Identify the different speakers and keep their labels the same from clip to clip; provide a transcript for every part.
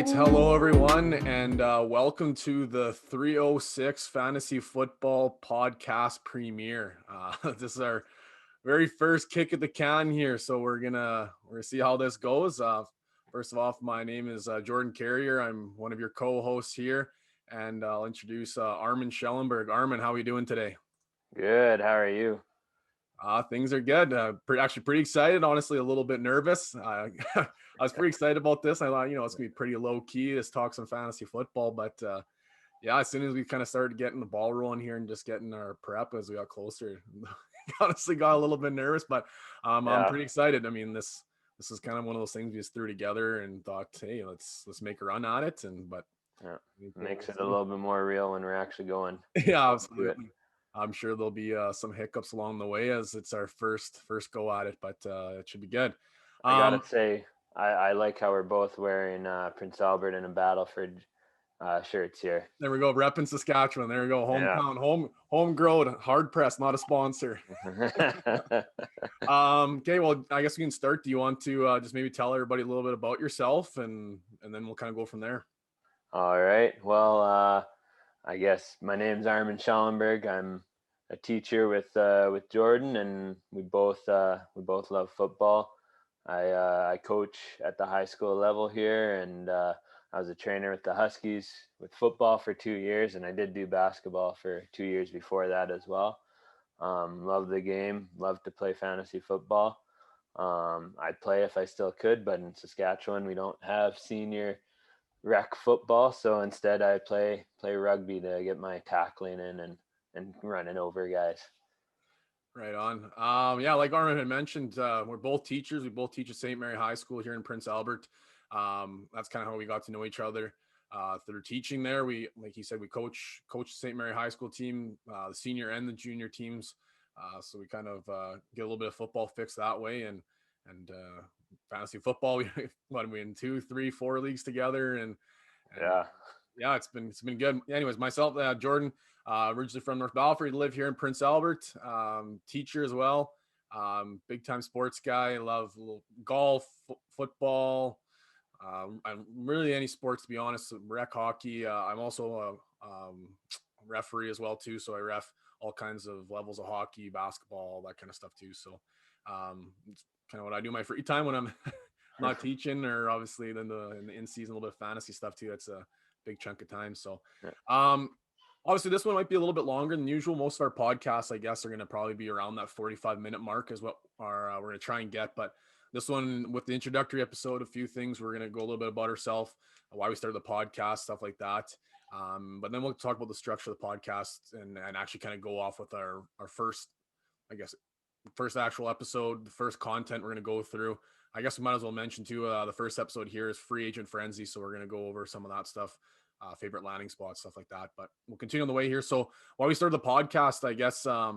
Speaker 1: right. Hello, everyone, and welcome to the 306 Fantasy Football Podcast premiere. This is our very first kick at the can here, so we're gonna see how this goes. First of all, my name is Jordan Carrier. I'm one of your co-hosts here, and I'll introduce Armin Schellenberg. Armin, how are you doing today?
Speaker 2: Good. How are you?
Speaker 1: Things are good. Actually pretty excited. Honestly, a little bit nervous. I was pretty excited about this. I thought, it's gonna be pretty low key. Just talk some fantasy football, but yeah, as soon as we kind of started getting the ball rolling here and just getting our prep as we got closer, honestly got a little bit nervous. But I'm
Speaker 2: Yeah,
Speaker 1: pretty excited. I mean, this is kind of one of those things we just threw together and thought, hey, let's make a run at it. But
Speaker 2: yeah.
Speaker 1: we'll
Speaker 2: Makes it a
Speaker 1: see.
Speaker 2: little bit more real when we're actually going
Speaker 1: Yeah,
Speaker 2: to it.
Speaker 1: absolutely. I'm sure there'll be some hiccups along the way as it's our first go at it, but it should be good.
Speaker 2: I gotta
Speaker 1: Um,
Speaker 2: say, I like how we're both wearing Prince Albert and a Battleford shirts here.
Speaker 1: there we go, repping Saskatchewan. There we go,
Speaker 2: Yeah.
Speaker 1: hometown, homegrown, hard press, not a sponsor. Okay, well, I guess we can start. Do you want to just maybe tell everybody a little bit about yourself, and then we'll kind of go from there.
Speaker 2: All right. Well, I guess my name's Armin Schallenberg. I'm a teacher with Jordan, and we both love football. I coach at the high school level here, and I was a trainer with the Huskies with football for 2 years, and I did do basketball for 2 years before that as well. Love the game, love to play fantasy football. I'd play if I still could, but in Saskatchewan we don't have senior rec football, so instead I play rugby to get my tackling in and running over guys.
Speaker 1: Right on. Yeah, like Armin had mentioned, we're both teachers. We both teach at St. Mary High School here in Prince Albert. That's kind of how we got to know each other through teaching there. We, like he said, we coach the St. Mary High School team, the senior and the junior teams. So we kind of get a little bit of football fix that way, and fantasy football. We in 2, 3, 4 leagues together, and
Speaker 2: Yeah.
Speaker 1: yeah, it's been good. Anyways, myself, Jordan, originally from North Balfour, live here in Prince Albert. Teacher as well. Big time sports guy. Love golf, football. I'm really any sports to be honest. Rec hockey. I'm also a referee as well too. So I ref all kinds of levels of hockey, basketball, all that kind of stuff too. So it's kind of what I do in my free time when I'm not teaching, or obviously then in the in season a little bit of fantasy stuff too. That's a big chunk of time. So
Speaker 2: Yeah.
Speaker 1: um obviously this one might be a little bit longer than usual. Most of our podcasts, I guess, are going to probably be around that 45-minute mark is what we're going to try and get. But this one, with the introductory episode, a few things, we're going to go a little bit about ourselves, why we started the podcast, stuff like that. But then we'll talk about the structure of the podcast and actually kind of go off with our first, I guess, first actual episode, the first content we're going to go through. I guess we might as well mention too, the first episode here is Free Agent Frenzy. So we're going to go over some of that stuff, favorite landing spots, stuff like that. But we'll continue on the way here. So while we started the podcast, I guess, I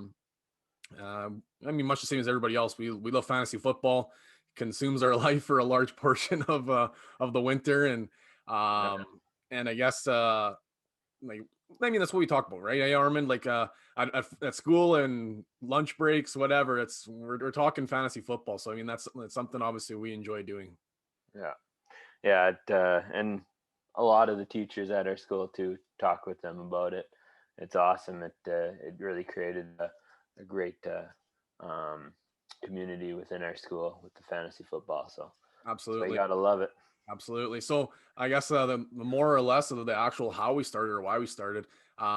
Speaker 1: mean, much the same as everybody else, we love fantasy football. Consumes our life for a large portion of the winter, um, and I guess like I mean that's what we talk about, right? Hey, Armin, like at school and lunch breaks, whatever. We're talking fantasy football, so I mean that's something obviously we enjoy doing.
Speaker 2: Yeah. Yeah. And a lot of the teachers at our school too talk with them about it. It's awesome. It really created a great um, community within our school with the fantasy football. So you
Speaker 1: Absolutely.
Speaker 2: gotta love it.
Speaker 1: Absolutely. So I guess the more or less of the actual how we started or why we started.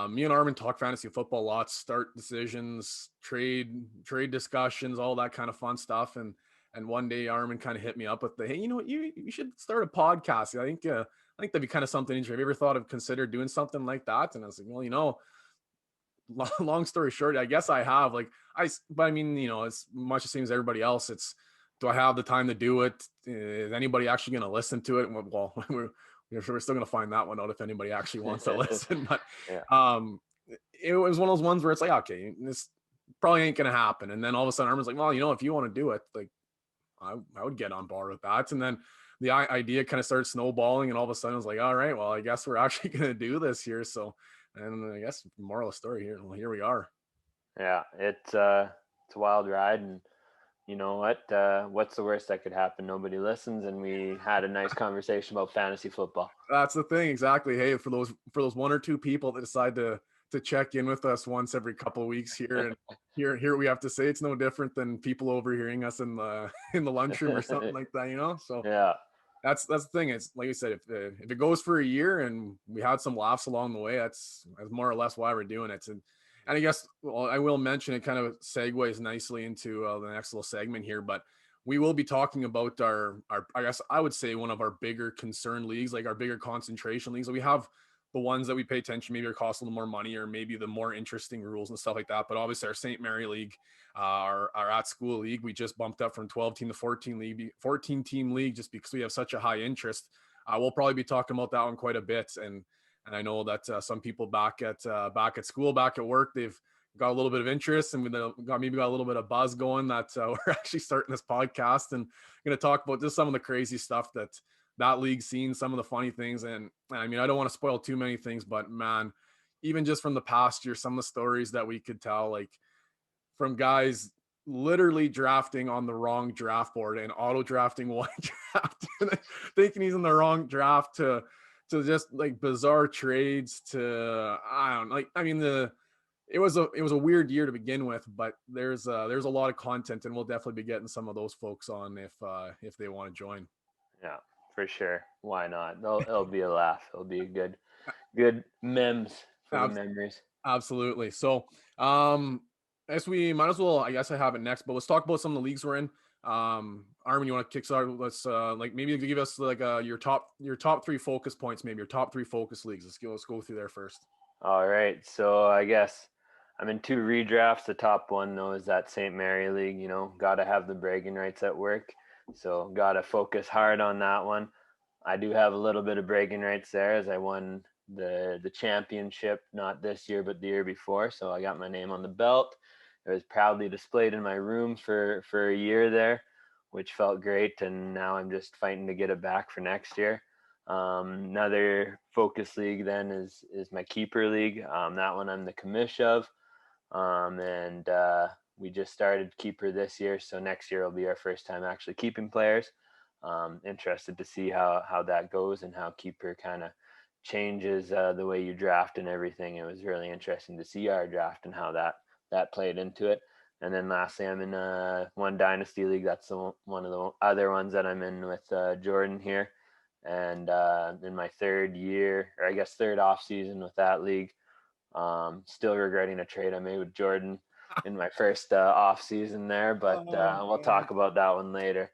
Speaker 1: Me and Armin talk fantasy football lots, start decisions, trade discussions, all that kind of fun stuff. And one day Armin kind of hit me up with the, hey, you know what, you should start a podcast. I think that'd be kind of something interesting. Have you ever thought of consider doing something like that? And I was like, well, long story short, I guess I have but I mean, as much the same as everybody else. It's, do I have the time to do it? Is anybody actually going to listen to it? Well, we're still going to find that one out if anybody actually wants to listen. But
Speaker 2: Yeah.
Speaker 1: um, it was one of those ones where it's like, okay, this probably ain't going to happen. And then all of a sudden, Armin's like, well, if you want to do it, like I would get on board with that. And then the idea kind of started snowballing, and all of a sudden, I was like, all right, well, I guess we're actually going to do this here. So, and I guess moral of the story here, well, here we are.
Speaker 2: Yeah, it's a wild ride, and you know what? What's the worst that could happen? Nobody listens, and we had a nice conversation about fantasy football.
Speaker 1: That's the thing, exactly. Hey, for those one or two people that decide to check in with us once every couple of weeks here and hear what we have to say, it's no different than people overhearing us in the in the lunchroom or something like that, you know. So
Speaker 2: Yeah.
Speaker 1: that's the thing. It's like I said, if it goes for a year and we had some laughs along the way, that's more or less why we're doing it. And I guess, well, I will mention it kind of segues nicely into the next little segment here, but we will be talking about our I guess I would say one of our bigger concern leagues, like our bigger concentration leagues. We have the ones that we pay attention, maybe are cost a little more money or maybe the more interesting rules and stuff like that. But obviously our St. Mary League, our at school league, we just bumped up from 12 team to 14 team league just because we have such a high interest. We'll probably be talking about that one quite a bit. And I know that some people back at school, back at work, they've got a little bit of interest and we got a little bit of buzz going that we're actually starting this podcast and going to talk about just some of the crazy stuff that league's seen, some of the funny things. And I mean, I don't want to spoil too many things, but man, even just from the past year, some of the stories that we could tell, like from guys literally drafting on the wrong draft board and auto drafting one draft and thinking he's in the wrong draft to just like bizarre trades to I don't like I mean it was a weird year to begin with, but there's a lot of content and we'll definitely be getting some of those folks on if they want to join.
Speaker 2: Yeah, for sure. Why not? It'll be a laugh. It'll be a good memes for the memories.
Speaker 1: Absolutely. So, as we might as well, I guess I have it next, but let's talk about some of the leagues we're in. Armin, you want to kickstart? Let's like maybe give us like your top three focus points, maybe your top three focus leagues. Let's go through there first.
Speaker 2: All right. So I guess I'm in two redrafts. The top one though is that St. Mary League. You know, gotta have the bragging rights at work. So gotta focus hard on that one. I do have a little bit of bragging rights there as I won the championship, not this year but the year before. So I got my name on the belt. It was proudly displayed in my room for a year there, which felt great. And now I'm just fighting to get it back for next year. Another focus league then is my keeper league. That one I'm the commish of. And we just started keeper this year. So next year will be our first time actually keeping players. Interested to see how that goes and how keeper kind of changes the way you draft and everything. It was really interesting to see our draft and how that played into it. And then lastly, I'm in one dynasty league. That's one of the other ones that I'm in with Jordan here. And in my third year, or I guess third off season with that league, still regretting a trade I made with Jordan in my first off season there. But we'll talk about that one later.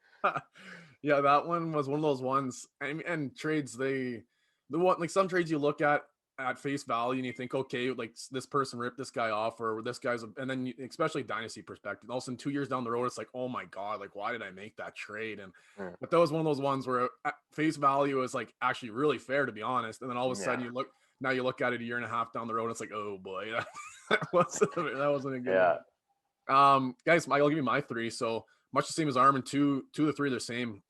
Speaker 1: Yeah, that one was one of those ones. And trades, the one like some trades you look at face value and you think, okay, like this person ripped this guy off or this guy's, and then especially dynasty perspective, all of a sudden 2 years down the road, it's like, oh my god, like why did I make that trade? And but that was one of those ones where at face value is like actually really fair, to be honest. And then all of a sudden you look at it a year and a half down the road, and it's like, oh boy, that wasn't a good one. Guys, I'll give you my three. So much the same as Armin, two of the three are the same.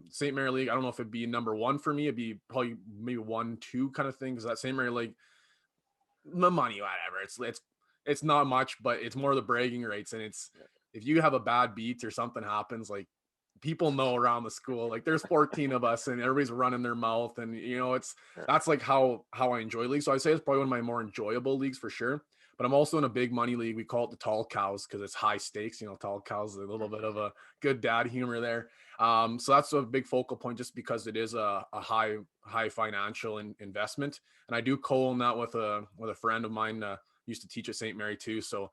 Speaker 1: St. Mary League, I don't know if it'd be number one for me. It'd be probably maybe 1-2 kind of thing, because that St. Mary League, the money, whatever. It's not much, but it's more the bragging rights. And it's if you have a bad beat or something happens, like people know around the school, like there's 14 of us and everybody's running their mouth. And you know, that's like how I enjoy leagues. So I'd say it's probably one of my more enjoyable leagues for sure. But I'm also in a big money league. We call it the Tall Cows because it's high stakes. You know, Tall Cows, a little bit of a good dad humor there. So that's a big focal point just because it is a high financial investment. And I do co-own that with a friend of mine, used to teach at St. Mary too. So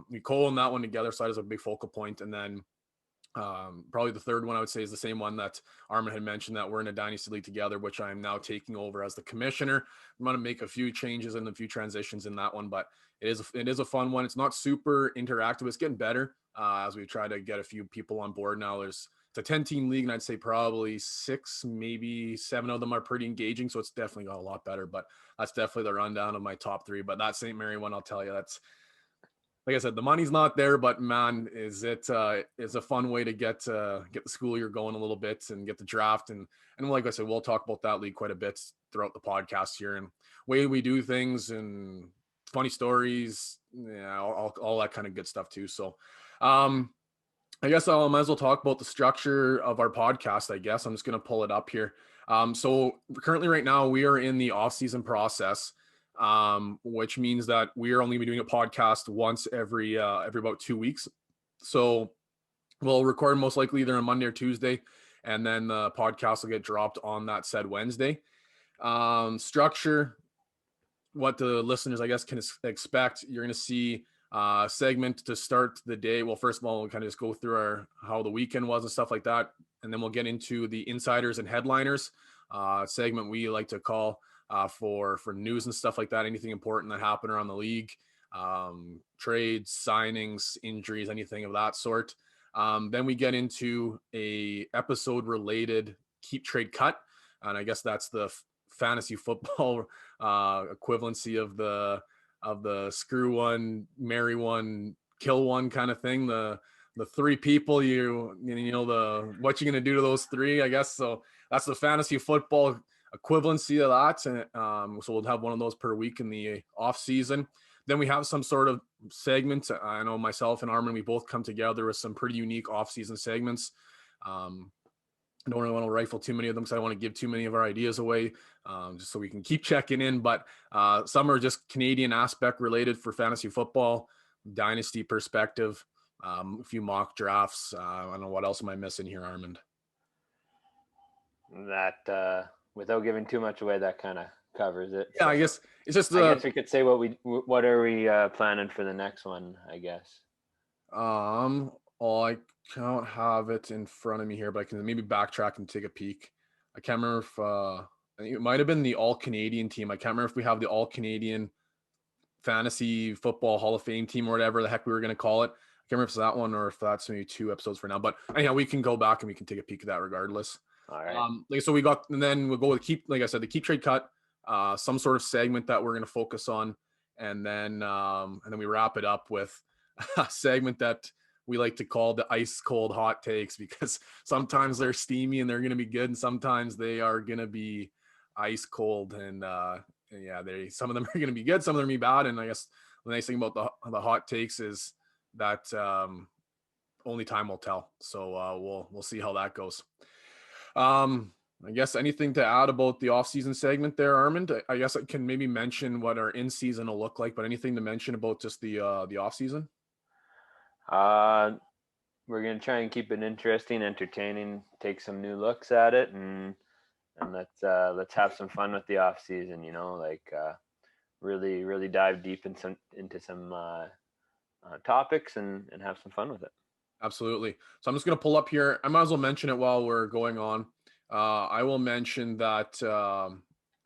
Speaker 1: we co-own that one together. So that is a big focal point. And then probably the third one I would say is the same one that Armin had mentioned, that we're in a dynasty league together, which I'm now taking over as the commissioner. I'm going to make a few changes and a few transitions in that one, but it is a fun one. It's not super interactive. It's getting better as we try to get a few people on board now. It's a 10-team league, and I'd say probably 6, maybe 7 of them are pretty engaging. So it's definitely got a lot better, but that's definitely the rundown of my top 3. But that St. Mary one, I'll tell you, that's, like I said, the money's not there, but man, is a fun way to get the school year going a little bit and get the draft. And like I said, we'll talk about that league quite a bit throughout the podcast here and way we do things and funny stories, yeah, all that kind of good stuff too. So I guess I might as well talk about the structure of our podcast. I guess I'm just going to pull it up here. So currently, right now, we are in the off-season process, which means that we are only be doing a podcast once every about 2 weeks. So we'll record most likely either on Monday or Tuesday, and then the podcast will get dropped on that said Wednesday. Structure, what the listeners, I guess, can expect. You're going to see segment to start the day. Well, first of all, we'll kind of just go through how the weekend was and stuff like that, and then we'll get into the insiders and headliners segment we like to call for news and stuff like that. Anything important that happened around the league, trades, signings, injuries, anything of that sort. Then we get into a episode related keep trade cut, and I guess that's the fantasy football equivalency of the screw one, marry one, kill one kind of thing. The three people the what you're gonna do to those three, I guess. So that's the fantasy football equivalency of that. And so we'll have one of those per week in the off season. Then we have some sort of segment. I know myself and Armin, we both come together with some pretty unique off season segments. I don't really want to rifle too many of them because I don't want to give too many of our ideas away, just so we can keep checking in. But some are just Canadian aspect related for fantasy football, dynasty perspective, a few mock drafts. I don't know what else am I missing here, Armand.
Speaker 2: That without giving too much away, that kind of covers it.
Speaker 1: Yeah, so I guess it's just.
Speaker 2: I guess we could say what are we planning for the next one, I guess.
Speaker 1: I don't have it in front of me here, but I can maybe backtrack and take a peek. I can't remember if I think it might have been the All Canadian team. I can't remember if we have the All Canadian Fantasy Football Hall of Fame team or whatever the heck we were going to call it. I can't remember if it's that one or if that's maybe 2 episodes for now. But anyhow, we can go back and we can take a peek at that regardless.
Speaker 2: All right.
Speaker 1: So we got, and then we'll go with like I said, the keep trade cut, some sort of segment that we're going to focus on, and then we wrap it up with a segment that we like to call the ice cold hot takes, because sometimes they're steamy and they're going to be good, and sometimes they are going to be ice cold, and yeah, some of them are going to be good, some of them are going to be bad. And I guess the nice thing about the hot takes is that only time will tell. So we'll see how that goes. I guess anything to add about the off-season segment there, Armand? I guess I can maybe mention what our in-season will look like, but anything to mention about just the off-season?
Speaker 2: We're gonna try and keep it interesting, entertaining, take some new looks at it, and let's have some fun with the off-season. Really dive deep into some topics and have some fun with it.
Speaker 1: Absolutely. So I'm just going to pull up here. I might as well mention it while we're going on. I will mention that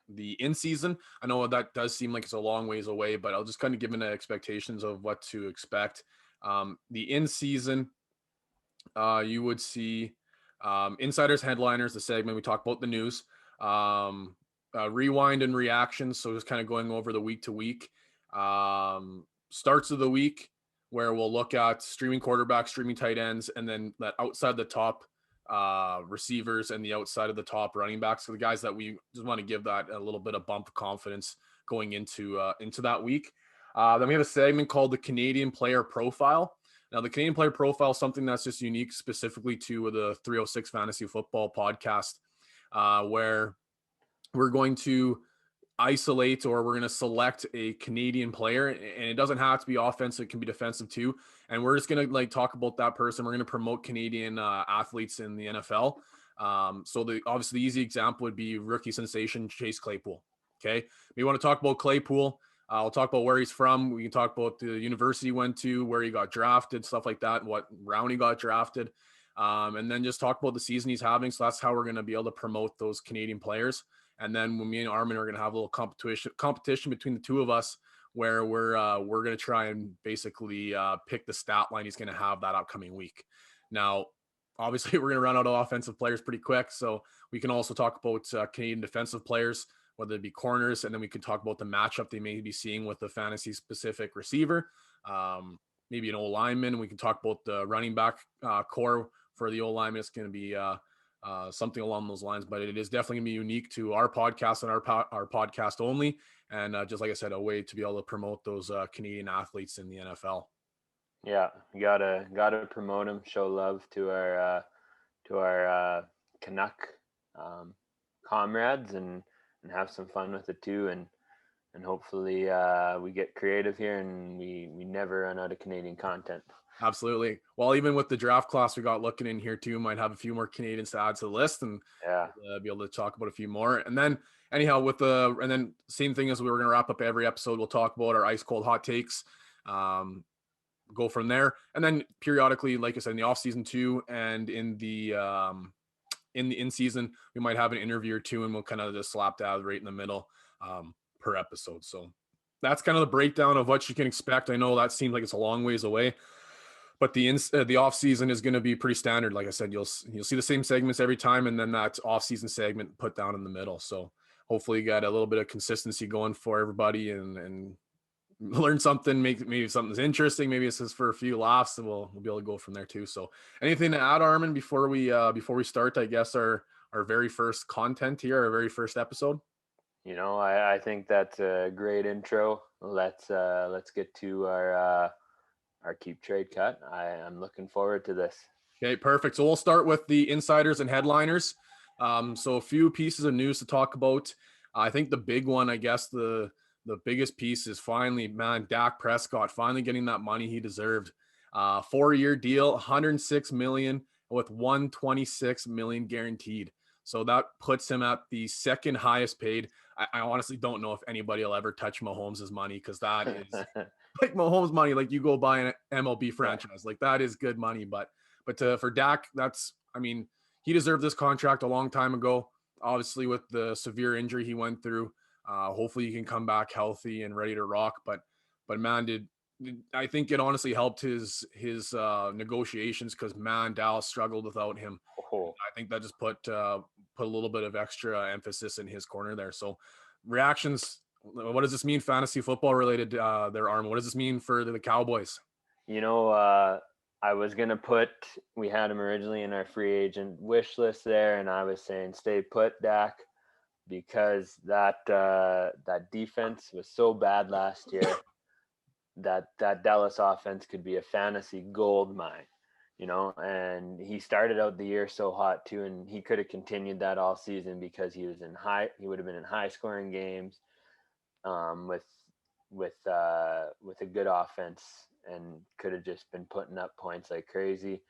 Speaker 1: the in-season, I know that does seem like it's a long ways away, but I'll just kind of give an expectations of what to expect. The in-season, you would see insiders, headliners, the segment. We talk about the news, rewind and reactions. So just kind of going over the week to week, starts of the week, where we'll look at streaming quarterbacks, streaming tight ends, and then that outside the top receivers and the outside of the top running backs. So the guys that we just want to give that a little bit of bump of confidence going into that week. Then we have a segment called the Canadian Player Profile. Now, the Canadian Player Profile is something that's just unique specifically to the 306 Fantasy Football podcast, where we're going to isolate, or we're going to select a Canadian player, and it doesn't have to be offensive, it can be defensive too, and we're just going to talk about that person. We're going to promote Canadian athletes in the NFL. So obviously the easy example would be rookie sensation Chase Claypool. Okay, we want to talk about Claypool. We'll talk about where he's from. We can talk about the university he went to, where he got drafted, stuff like that, what round he got drafted, and then just talk about the season he's having. So that's how we're going to be able to promote those Canadian players. And then when me and Armin are going to have a little competition between the two of us, where we're going to try and basically pick the stat line he's going to have that upcoming week. Now, obviously, we're going to run out of offensive players pretty quick, so we can also talk about Canadian defensive players, whether it be corners, and then we can talk about the matchup they may be seeing with the fantasy-specific receiver, maybe an O-lineman. We can talk about the running back core for the O-lineman. It's going to be something along those lines, but it is definitely gonna be unique to our podcast and our podcast only. And just like I said, a way to be able to promote those Canadian athletes in the NFL.
Speaker 2: Yeah, gotta promote him, show love to our Canuck um, comrades, and have some fun with it too, and hopefully we get creative here and we never run out of Canadian content.
Speaker 1: Absolutely. Well, even with the draft class we got looking in here too, might have a few more Canadians to add to the list and
Speaker 2: Yeah,
Speaker 1: be able to talk about a few more. And then anyhow, with the and then same thing as we were going to wrap up every episode, we'll talk about our ice cold hot takes. Go from there, and then periodically, like I said, in the off season too, and in the in season, we might have an interview or two, and we'll kind of just slap that right in the middle per episode. So that's kind of the breakdown of what you can expect. I know that seems like it's a long ways away, but the off season is going to be pretty standard. Like I said, you'll see the same segments every time, and then that off season segment put down in the middle. So hopefully, you got a little bit of consistency going for everybody, and learn something, maybe something's interesting, maybe it's just for a few laughs, and we'll be able to go from there too. So anything to add, Armin, before we start, I guess, our very first content here, our very first episode?
Speaker 2: I think that's a great intro. Let's get to our keep trade cut. I'm looking forward to this.
Speaker 1: Okay, perfect. So we'll start with the insiders and headliners. So a few pieces of news to talk about. I think the big one, I guess the biggest piece is finally, man, Dak Prescott finally getting that money he deserved. 4-year deal, 106 million with 126 million guaranteed. So that puts him at the second highest paid. I honestly don't know if anybody will ever touch Mahomes' money, because that is like Mahomes money. Like, you go buy an MLB franchise, like that is good money. But for Dak, I mean, he deserved this contract a long time ago. Obviously, with the severe injury he went through, hopefully he can come back healthy and ready to rock. But man, I think it honestly helped his negotiations, because man, Dallas struggled without him.
Speaker 2: Oh.
Speaker 1: I think that just put a little bit of extra emphasis in his corner there. So reactions. What does this mean, fantasy football related? There, Arm. What does this mean for the Cowboys?
Speaker 2: I was gonna we had him originally in our free agent wish list there, and I was saying stay put, Dak, because that defense was so bad last year that Dallas offense could be a fantasy gold mine, and he started out the year so hot too, and he could have continued that all season because he would have been in high scoring games, with a good offense, and could have just been putting up points like crazy.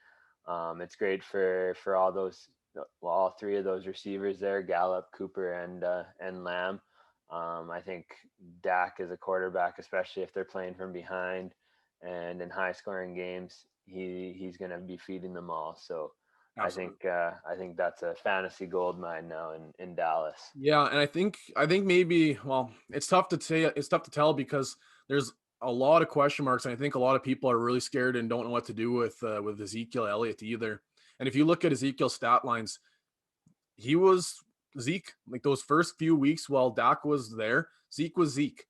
Speaker 2: It's great for all three of those receivers there, Gallup, Cooper, and Lamb. I think Dak as a quarterback, especially if they're playing from behind and in high scoring games, he's going to be feeding them all. So
Speaker 1: Absolutely.
Speaker 2: I think that's a fantasy gold mine now in Dallas.
Speaker 1: Yeah, and I think maybe, well, it's tough to say. It's tough to tell, because there's a lot of question marks, and I think a lot of people are really scared and don't know what to do with Ezekiel Elliott either. And if you look at Ezekiel's stat lines, he was Zeke. Like, those first few weeks while Dak was there, Zeke was Zeke.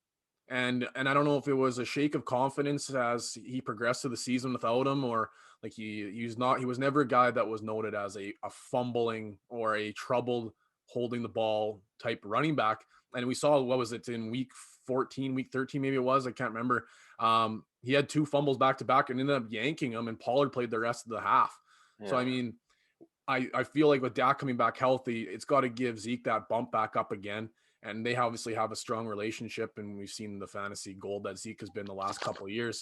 Speaker 1: And I don't know if it was a shake of confidence as he progressed through the season without him, or like he was never a guy that was noted as a fumbling or a troubled holding the ball type running back. And we saw, what was it, in week 14, week 13, maybe it was, I can't remember. He had 2 fumbles back to back and ended up yanking them, and Pollard played the rest of the half.
Speaker 2: Yeah.
Speaker 1: So I mean, I feel like with Dak coming back healthy, it's got to give Zeke that bump back up again. And they obviously have a strong relationship, and we've seen the fantasy gold that Zeke has been the last couple of years.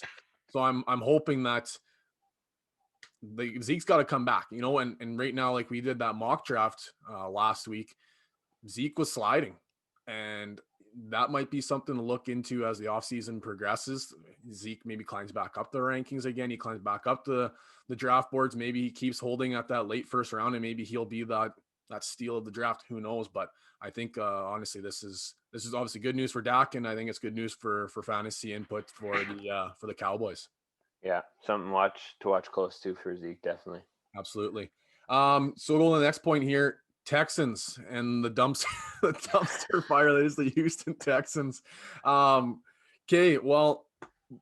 Speaker 1: So I'm hoping that Zeke's got to come back, and right now, like we did that mock draft last week, Zeke was sliding, and that might be something to look into as the offseason progresses. Zeke maybe climbs back up the rankings again. He climbs back up the draft boards. Maybe he keeps holding at that late first round, and maybe he'll be that steal of the draft. Who knows? But I think honestly, this is obviously good news for Dak, and I think it's good news for fantasy input for the Cowboys.
Speaker 2: Yeah, something to watch close to for Zeke, definitely.
Speaker 1: Absolutely. So go to the next point here. Texans and the dumpster fire that is the Houston Texans. Okay, well,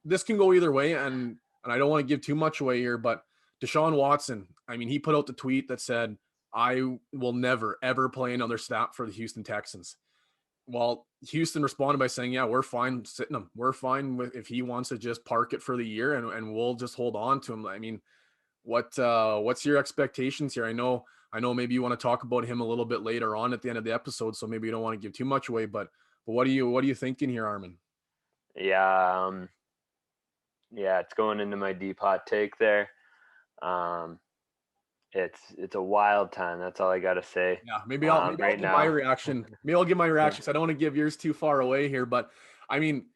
Speaker 1: this can go either way, and I don't want to give too much away here, but Deshaun Watson, I mean, he put out the tweet that said, "I will never ever play another snap for the Houston Texans." Well, Houston responded by saying, "Yeah, we're fine sitting him. We're fine with if he wants to just park it for the year, and we'll just hold on to him." I mean, what's your expectations here? I know maybe you want to talk about him a little bit later on at the end of the episode, so maybe you don't want to give too much away, but what are you thinking here, Armin?
Speaker 2: Yeah, yeah, it's going into my deep hot take there. Um, it's a wild time. That's all I gotta say.
Speaker 1: Yeah, maybe I'll
Speaker 2: Right
Speaker 1: give my
Speaker 2: now.
Speaker 1: reaction. Maybe I'll give my reaction. 'Cause I don't want to give yours too far away here, but I mean,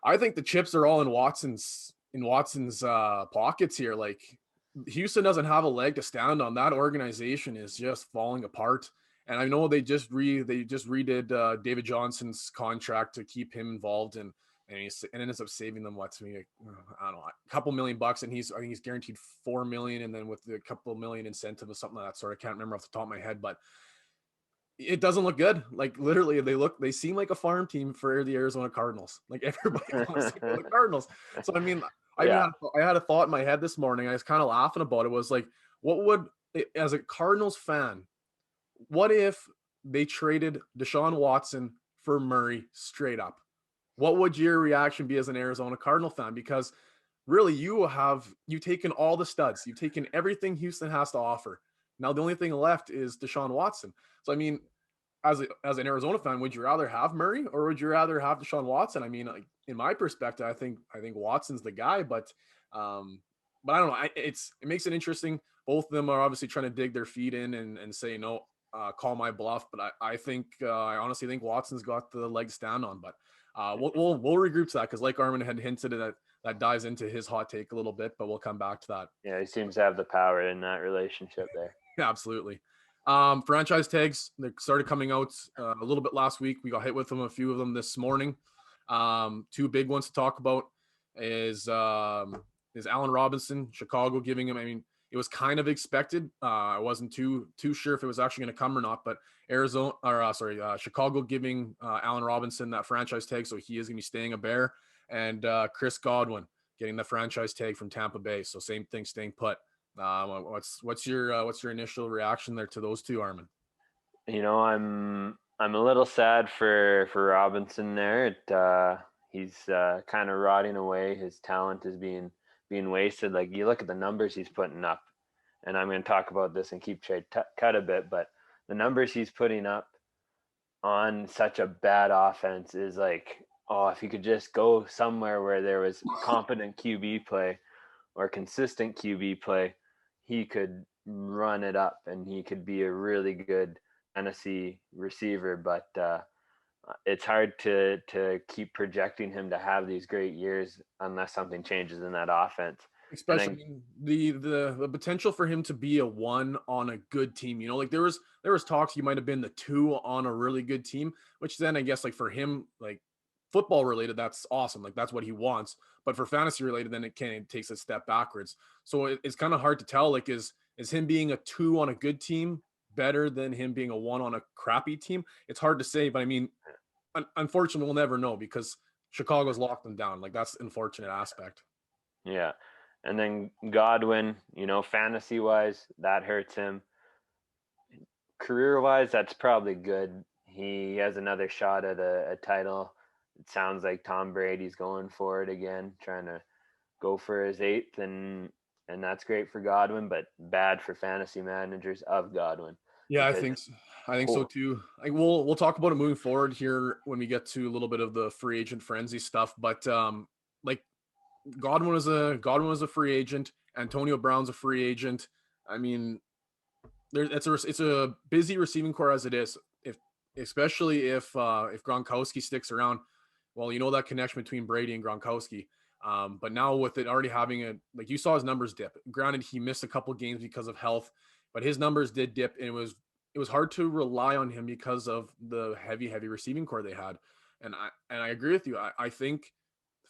Speaker 1: I think the chips are all in Watson's pockets here. Like Houston doesn't have a leg to stand on. That organization is just falling apart. And I know they just redid David Johnson's contract to keep him involved, and it ends up saving them I don't know, a couple $1 million, and I think he's guaranteed 4 million, and then with the couple million incentive or something of that sort. I can't remember off the top of my head, but it doesn't look good. Like literally, they seem like a farm team for the Arizona Cardinals. Like everybody wants to go to the Cardinals. So I mean,
Speaker 2: Yeah.
Speaker 1: I had a thought in my head this morning. I was kind of laughing about it. Was like, what would as a Cardinals fan, what if they traded Deshaun Watson for Murray straight up? What would your reaction be as an Arizona Cardinal fan? Because really, you've taken all the studs, you've taken everything Houston has to offer. Now the only thing left is Deshaun Watson. So I mean, as an Arizona fan, would you rather have Murray or would you rather have Deshaun Watson? I mean, like, in my perspective, I think Watson's the guy, but I don't know. It makes it interesting. Both of them are obviously trying to dig their feet in and say no, call my bluff. But I honestly think Watson's got the leg to stand on. But we'll regroup to that because, like Armin had hinted, that dives into his hot take a little bit. But we'll come back to that.
Speaker 2: Yeah, he seems to have the power in that relationship there.
Speaker 1: Yeah, absolutely. Franchise tags, they started coming out a little bit last week. We got hit with them, a few of them this morning. Two big ones to talk about is Allen Robinson, Chicago giving him. I mean, it was kind of expected. I wasn't too sure if it was actually going to come or not, but Chicago giving Allen Robinson that franchise tag, so he is going to be staying a Bear, and Chris Godwin getting the franchise tag from Tampa Bay, so same thing, staying put. What's your initial reaction there to those two, Armin?
Speaker 2: I'm a little sad for Robinson there. He's kind of rotting away. His talent is being wasted. Like, you look at the numbers he's putting up, and I'm going to talk about this and keep trade cut a bit, but the numbers he's putting up on such a bad offense is like, oh, if he could just go somewhere where there was competent QB play or consistent QB play, he could run it up and he could be a really good Tennessee receiver. But it's hard to keep projecting him to have these great years unless something changes in that offense.
Speaker 1: Especially the potential for him to be a one on a good team. Like there was talks he might have been the two on a really good team, which then I guess, like, for him, like, football related, that's awesome. Like, that's what he wants. But for fantasy related, then it takes a step backwards. So it's kind of hard to tell. Like, is him being a two on a good team better than him being a one on a crappy team? It's hard to say, but I mean, unfortunately, we'll never know because Chicago's locked them down. Like, that's an unfortunate aspect.
Speaker 2: Yeah. And then Godwin, fantasy wise, that hurts him. Career wise, that's probably good. He has another shot at a title. It sounds like Tom Brady's going for it again, trying to go for his eighth, and that's great for Godwin, but bad for fantasy managers of Godwin.
Speaker 1: Yeah, I think so too. Like, we'll talk about it moving forward here when we get to a little bit of the free agent frenzy stuff. But like, Godwin was a free agent. Antonio Brown's a free agent. I mean, it's a busy receiving core as it is. Especially if Gronkowski sticks around, well, that connection between Brady and Gronkowski. But now with it already having like, you saw his numbers dip. Granted, he missed a couple games because of health, but his numbers did dip, and it was hard to rely on him because of the heavy receiving core they had. And I agree with you. I think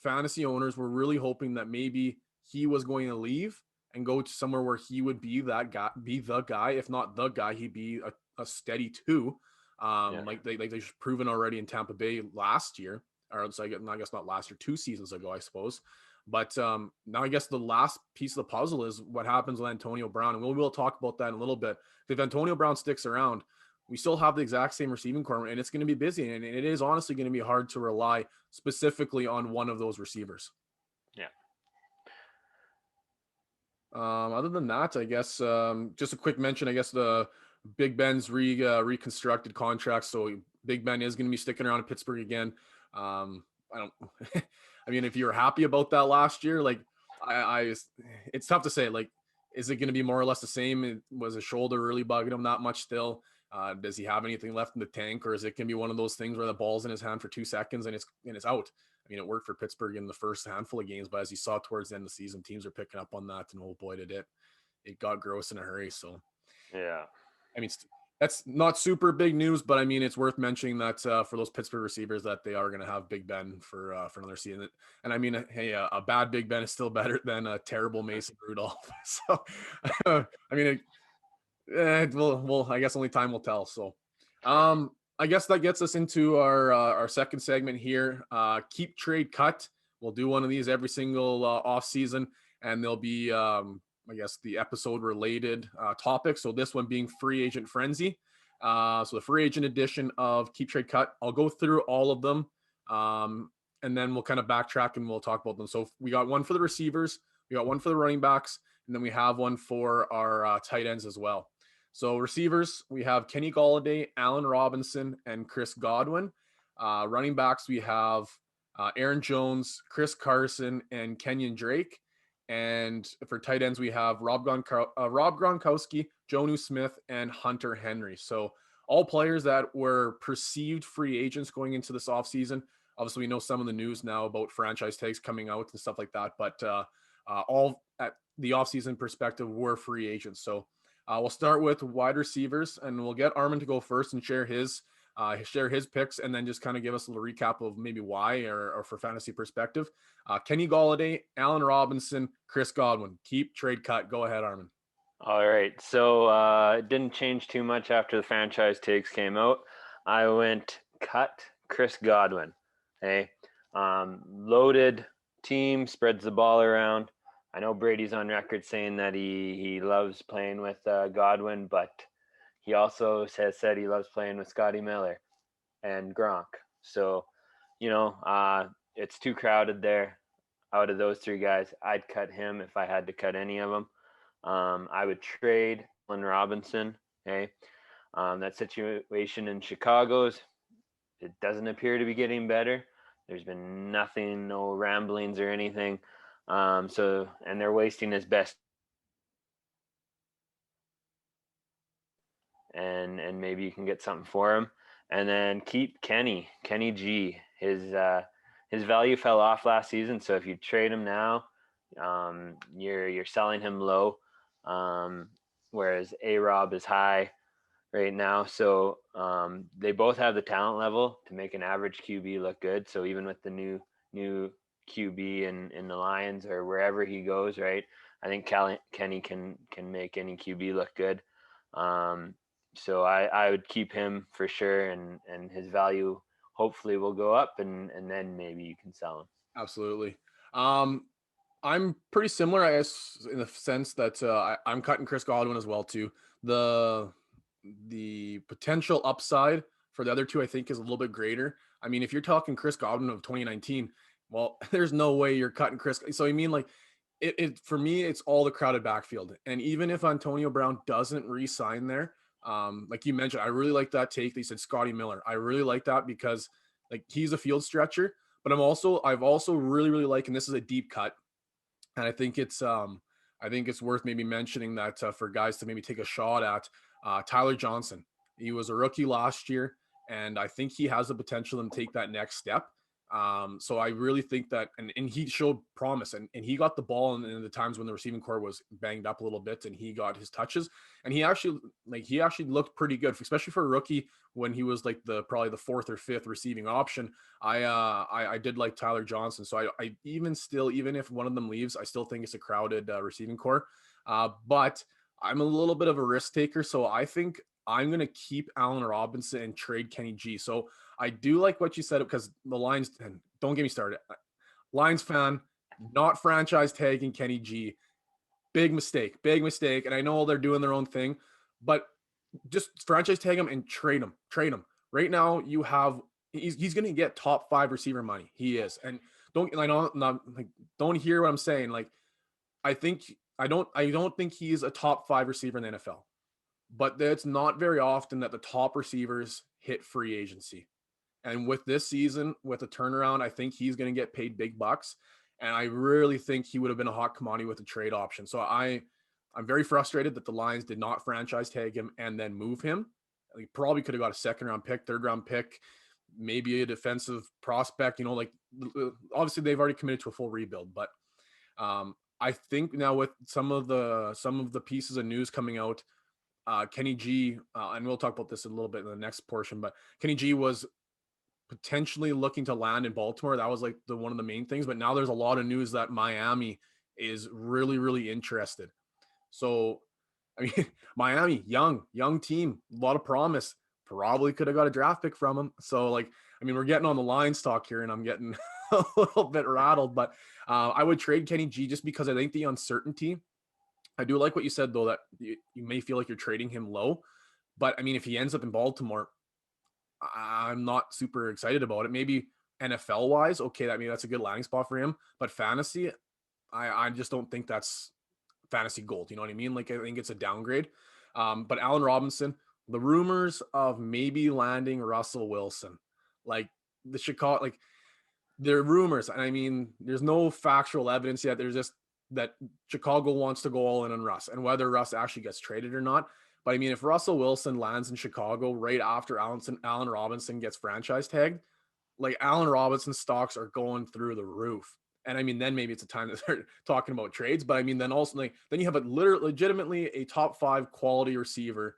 Speaker 1: fantasy owners were really hoping that maybe he was going to leave and go to somewhere where he would be the guy, if not the guy, he'd be a steady two. Like they've proven already in Tampa Bay last year, or so I guess not last year, 2 seasons ago, I suppose. But now I guess the last piece of the puzzle is what happens with Antonio Brown, and we'll talk about that in a little bit. If Antonio Brown sticks around, we still have the exact same receiving core, and it's going to be busy. And it is honestly going to be hard to rely specifically on one of those receivers.
Speaker 2: Yeah.
Speaker 1: Other than that, I guess just a quick mention. I guess the Big Ben's reconstructed contract, so Big Ben is going to be sticking around in Pittsburgh again. I don't. I mean, if you were happy about that last year, like it's tough to say. Like, is it going to be more or less the same? Was his shoulder really bugging him that much still? Does he have anything left in the tank, or is it going to be one of those things where the ball's in his hand for 2 seconds and it's out? I mean, it worked for Pittsburgh in the first handful of games, but as you saw towards the end of the season, teams are picking up on that, and oh boy, did it got gross in a hurry. So,
Speaker 2: yeah,
Speaker 1: I mean, that's not super big news, but I mean, it's worth mentioning that for those Pittsburgh receivers, that they are going to have Big Ben for another season. And I mean, hey, a bad Big Ben is still better than a terrible Mason Rudolph. So, I mean, well, I guess only time will tell. So, I guess that gets us into our second segment here. Keep, trade, cut. We'll do one of these every single off season, and there'll be I guess the episode related topic. So this one being free agent frenzy. So the free agent edition of Keep, Trade, Cut. I'll go through all of them, and then we'll kind of backtrack and we'll talk about them. So we got one for the receivers, we got one for the running backs, and then we have one for our tight ends as well. So receivers, we have Kenny Golladay, Allen Robinson, and Chris Godwin. Running backs, we have Aaron Jones, Chris Carson, and Kenyon Drake. And for tight ends, we have Rob Gronkowski, Jonnu Smith, and Hunter Henry. So all players that were perceived free agents going into this offseason. Obviously, we know some of the news now about franchise tags coming out and stuff like that, but all at the offseason perspective were free agents. So we'll start with wide receivers, and we'll get Armin to go first and share his picks, and then just kind of give us a little recap of maybe why or for fantasy perspective. Kenny Golladay, Allen Robinson, Chris Godwin. Keep, trade, cut. Go ahead, Armin.
Speaker 2: All right. So it didn't change too much after the franchise tags came out. I went cut Chris Godwin. Hey, loaded team, spreads the ball around. I know Brady's on record saying that he loves playing with Godwin, but he also has said he loves playing with Scotty Miller and Gronk. So, it's too crowded there. Out of those three guys, I'd cut him if I had to cut any of them. I would trade Allen Robinson. Okay, that situation in it doesn't appear to be getting better. There's been nothing, no ramblings or anything. And they're wasting his best. And maybe you can get something for him. And then keep Kenny G. His value fell off last season, so if you trade him now, you're selling him low, whereas A-Rob is high right now. So they both have the talent level to make an average QB look good. So even with the new QB in the Lions or wherever he goes, right, I think Kenny can make any QB look good. So I would keep him for sure, and his value hopefully will go up, and then maybe you can sell him.
Speaker 1: Absolutely. I'm pretty similar, I guess, in the sense that I'm cutting Chris Godwin as well too. The potential upside for the other two, I think, is a little bit greater. I mean, if you're talking Chris Godwin of 2019, well, there's no way you're cutting Chris. So I mean, like, it for me, it's all the crowded backfield. And even if Antonio Brown doesn't re-sign there, like you mentioned, I really like that take. They said Scotty Miller. I really like that because like he's a field stretcher, but I've also really, really like, and this is a deep cut. And I think it's worth maybe mentioning that for guys to maybe take a shot at Tyler Johnson. He was a rookie last year, and I think he has the potential to take that next step. So I really think that, and he showed promise, and he got the ball in the times when the receiving core was banged up a little bit, and he got his touches, and he actually looked pretty good, especially for a rookie when he was like probably the fourth or fifth receiving option. I did like Tyler Johnson. So I even if one of them leaves, I still think it's a crowded receiving core. But I'm a little bit of a risk taker. So I think I'm going to keep Allen Robinson and trade Kenny G. So I do like what you said, because the Lions, and don't get me started, Lions fan, not franchise tagging Kenny G. Big mistake. And I know they're doing their own thing, but just franchise tag him and trade him. Trade him. Right now, he's going to get top 5 receiver money. He is. And don't hear what I'm saying. Like, I don't think he's a top 5 receiver in the NFL. But it's not very often that the top receivers hit free agency. And with this season, with a turnaround, I think he's going to get paid big bucks. And I really think he would have been a hot commodity with a trade option. So I'm very frustrated that the Lions did not franchise tag him and then move him. He probably could have got a 2nd round pick, 3rd round pick, maybe a defensive prospect. Like obviously they've already committed to a full rebuild, but I think now with some of the pieces of news coming out, Kenny G, and we'll talk about this a little bit in the next portion, but Kenny G was potentially looking to land in Baltimore. That was like one of the main things, but now there's a lot of news that Miami is really, really interested. So, I mean, Miami, young team, a lot of promise, probably could have got a draft pick from him. So like, I mean, we're getting on the Lions talk here and I'm getting a little bit rattled, but I would trade Kenny G just because I think the uncertainty. I do like what you said, though, that you may feel like you're trading him low. But, I mean, if he ends up in Baltimore, I'm not super excited about it. Maybe NFL-wise, okay, that's a good landing spot for him. But fantasy, I just don't think that's fantasy gold. You know what I mean? Like, I think it's a downgrade. But Allen Robinson, the rumors of maybe landing Russell Wilson, like the Chicago, like they're rumors. And I mean, there's no factual evidence yet. There's just that Chicago wants to go all in on Russ, and whether Russ actually gets traded or not. But I mean, if Russell Wilson lands in Chicago right after Allen Robinson gets franchise tagged, like Allen Robinson stocks are going through the roof. And I mean, then maybe it's a time to start talking about trades. But I mean, then also then you have legitimately a top 5 quality receiver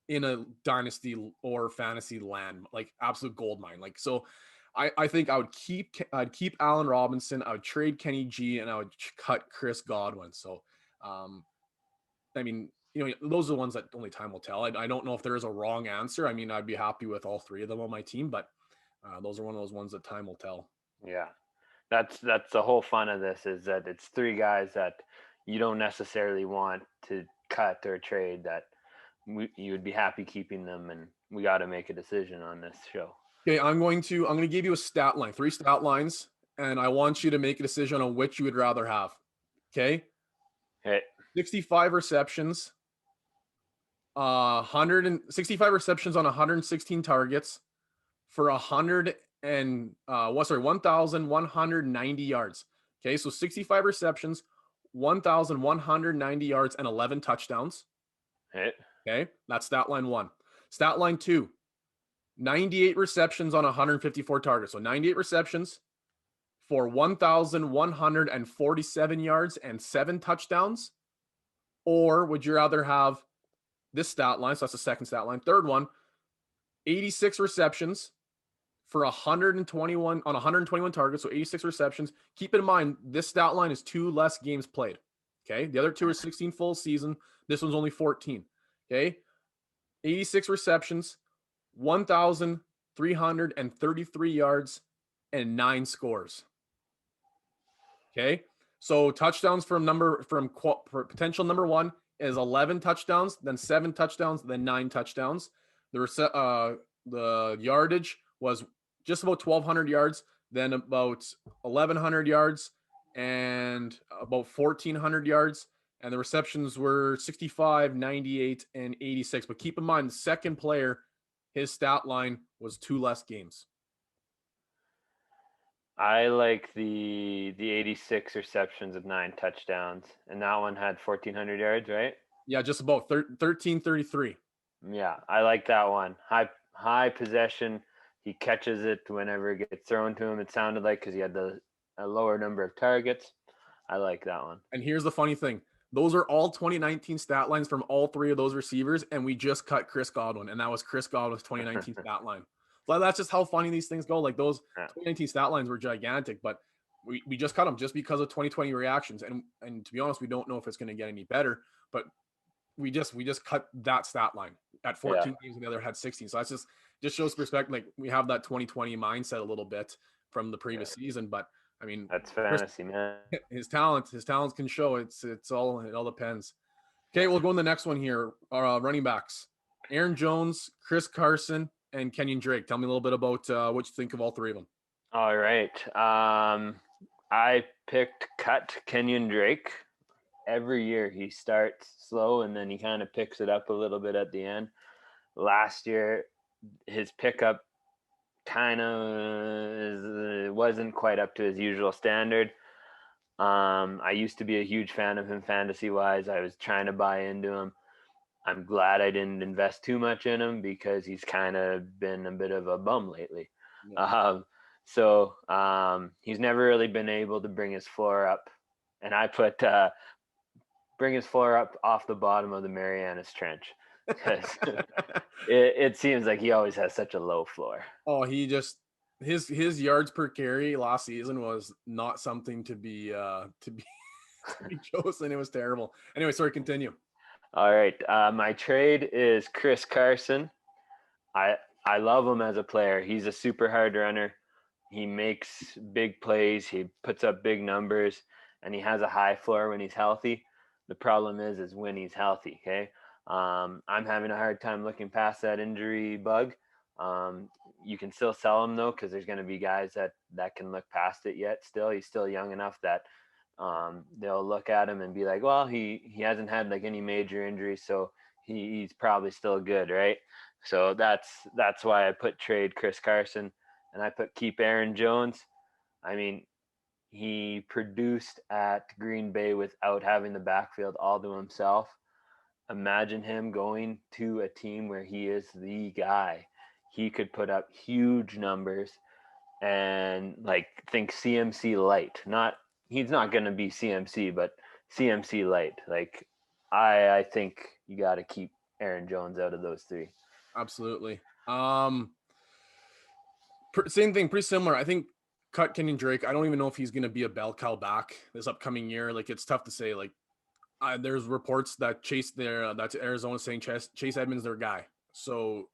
Speaker 1: in a dynasty or fantasy land, like absolute gold mine. Like, so I think I'd keep Allen Robinson. I would trade Kenny G and I would cut Chris Godwin. So, I mean, those are the ones that only time will tell. I don't know if there is a wrong answer. I mean, I'd be happy with all 3 of them on my team, but those are one of those ones that time will tell.
Speaker 2: Yeah, that's the whole fun of this, is that it's 3 guys that you don't necessarily want to cut or trade, that you would be happy keeping them, and we got to make a decision on this show.
Speaker 1: Okay, I'm going to give you a stat line, 3 stat lines, and I want you to make a decision on which you would rather have. Okay.
Speaker 2: Okay.
Speaker 1: 65 receptions, 165 receptions on 116 targets for 1,190 yards. Okay, so 65 receptions, 1,190 yards, and 11 touchdowns. Okay, that's stat line 1. Stat line 2, 98 receptions on 154 targets. So 98 receptions for 1,147 yards and 7 touchdowns. Or would you rather have this stat line? So that's the second stat line. Third one, 86 receptions for 121 on 121 targets. So 86 receptions. Keep in mind, this stat line is 2 less games played. Okay. The other 2 are 16 full season. This one's only 14. Okay. 86 receptions, 1,333 yards, and 9 scores. Okay. So touchdowns from potential number 1 is 11 touchdowns, then 7 touchdowns, then 9 touchdowns. The yardage was just about 1,200 yards, then about 1,100 yards, and about 1,400 yards. And the receptions were 65, 98, and 86. But keep in mind, the second player, his stat line was 2 less games.
Speaker 2: I like the 86 receptions of 9 touchdowns, and that one had 1,400 yards, right?
Speaker 1: Yeah, just about 1333.
Speaker 2: Yeah, I like that one. High possession. He catches it whenever it gets thrown to him. It sounded like, because he had a lower number of targets. I like that one.
Speaker 1: And here's the funny thing: those are all 2019 stat lines from all 3 of those receivers, and we just cut Chris Godwin, and that was Chris Godwin's 2019 stat line. So that's just how funny these things go. Like, those 2019 stat lines were gigantic, but we just cut them just because of 2020 reactions. And to be honest, we don't know if it's going to get any better, but we just cut that stat line at 14 games, and the other had 16. So that's just shows perspective. Like, we have that 2020 mindset a little bit from the previous season, but I mean,
Speaker 2: that's fantasy, man.
Speaker 1: His talents can show. It all depends. Okay, we'll go in the next one here. Running backs. Aaron Jones, Chris Carson, and Kenyon Drake. Tell me a little bit about what you think of all three of them.
Speaker 2: All right. I picked cut Kenyon Drake. Every year he starts slow and then he kind of picks it up a little bit at the end. Last year, his pickup kind of wasn't quite up to his usual standard. I used to be a huge fan of him fantasy wise. I was trying to buy into him. I'm glad I didn't invest too much in him because he's kind of been a bit of a bum lately.
Speaker 1: Yeah.
Speaker 2: He's never really been able to bring his floor up. And I put bring his floor up off the bottom of the Marianas Trench because it seems like he always has such a low floor.
Speaker 1: Oh, he just his yards per carry last season was not something to be to be chosen. It was terrible. Anyway, sorry, continue.
Speaker 2: All right, my trade is Chris Carson. I I love him as a player. He's a super hard runner. He makes big plays. He puts up big numbers, and he has a high floor when he's healthy. The problem is when he's healthy. Okay, I'm having a hard time looking past that injury bug. You can still sell him though, because there's going to be guys that can look past it yet. Still, he's still young enough that they'll look at him and be like, well, he hasn't had like any major injuries, so he's probably still good, right? So that's why I put trade Chris Carson and I put keep Aaron Jones. I mean, he produced at Green Bay without having the backfield all to himself. Imagine him going to a team where he is the guy. He could put up huge numbers and like think CMC light. Not he's not going to be CMC, but CMC light. Like I think you got to keep Aaron Jones out of those three.
Speaker 1: Absolutely. Same thing, pretty similar. I think cut Kenyon Drake. I don't even know if he's going to be a bell cow back this upcoming year. Like it's tough to say. Like there's reports that that's Arizona saying Chase Edmonds their guy. So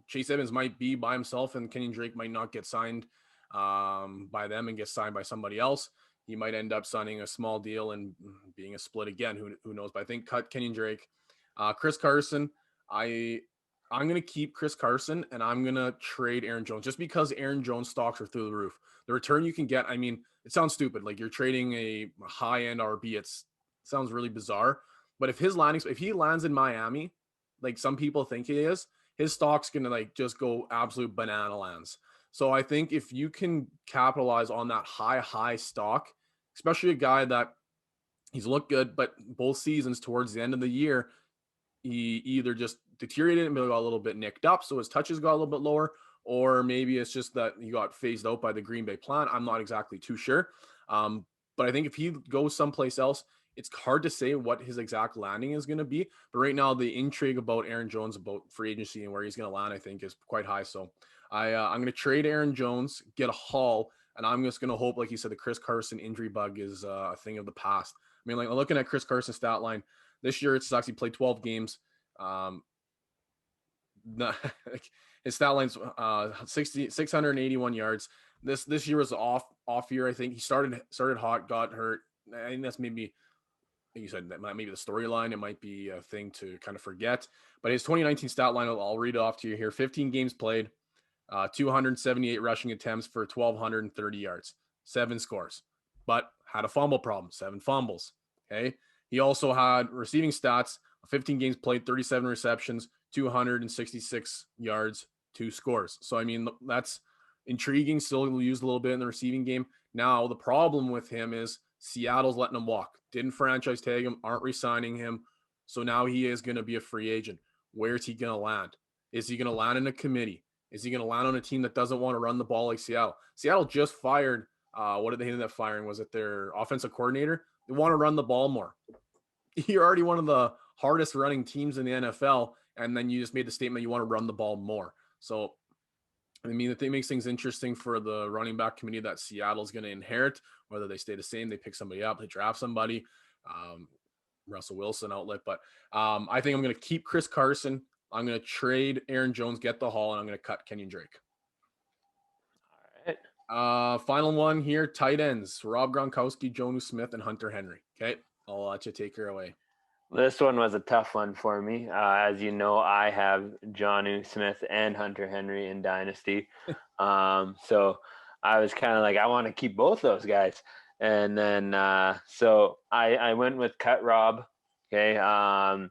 Speaker 1: Chase Edmonds might be by himself, and Kenyon Drake might not get signed by them and get signed by somebody else. He might end up signing a small deal and being a split again. Who knows? But I think cut Kenyon Drake. Chris Carson. I'm going to keep Chris Carson and I'm going to trade Aaron Jones just because Aaron Jones stocks are through the roof. The return you can get, I mean, it sounds stupid. Like you're trading a high end RB. It sounds really bizarre. But if he lands in Miami, like some people think he is, his stock's going to like just go absolute banana lands. So I think if you can capitalize on that high stock, especially a guy that he's looked good, but both seasons towards the end of the year, he either just deteriorated and got a little bit nicked up, so his touches got a little bit lower, or maybe it's just that he got phased out by the Green Bay plan. I'm not exactly too sure. But I think if he goes someplace else, it's hard to say what his exact landing is going to be. But right now, the intrigue about Aaron Jones, about free agency and where he's going to land, I think is quite high. So I'm going to trade Aaron Jones, get a haul, and I'm just going to hope, like you said, the Chris Carson injury bug is a thing of the past. I mean, like looking at Chris Carson's stat line this year, it sucks. He played 12 games. His stat line's 681 yards. This year was off year. I think he started hot, got hurt. I think that's maybe, like you said, that might maybe the storyline. It might be a thing to kind of forget. But his 2019 stat line, I'll read it off to you here. 15 games played, 278 rushing attempts for 1,230 yards, 7 scores, but had a fumble problem, 7 fumbles. Okay. He also had receiving stats, 15 games played, 37 receptions, 266 yards, 2 scores. So, I mean, that's intriguing. Still used a little bit in the receiving game. Now, the problem with him is Seattle's letting him walk. Didn't franchise tag him, aren't re-signing him. So now he is going to be a free agent. Where's he going to land? Is he going to land in a committee? Is he going to land on a team that doesn't want to run the ball like Seattle? Seattle just fired, what did they end up firing? Was it their offensive coordinator? They want to run the ball more. You're already one of the hardest running teams in the NFL, and then you just made the statement you want to run the ball more. So, I mean, it makes things interesting for the running back committee that Seattle's going to inherit, whether they stay the same, they pick somebody up, they draft somebody, Russell Wilson outlet. But I think I'm going to keep Chris Carson. I'm going to trade Aaron Jones, get the haul, and I'm going to cut Kenyon Drake. All right. Final one here, tight ends, Rob Gronkowski, Jonnu Smith, and Hunter Henry. Okay, I'll let you take her away.
Speaker 2: This one was a tough one for me. As you know, I have Jonnu Smith and Hunter Henry in Dynasty. So I was kind of like, I want to keep both those guys. And then so I went with Cut Rob. Okay. I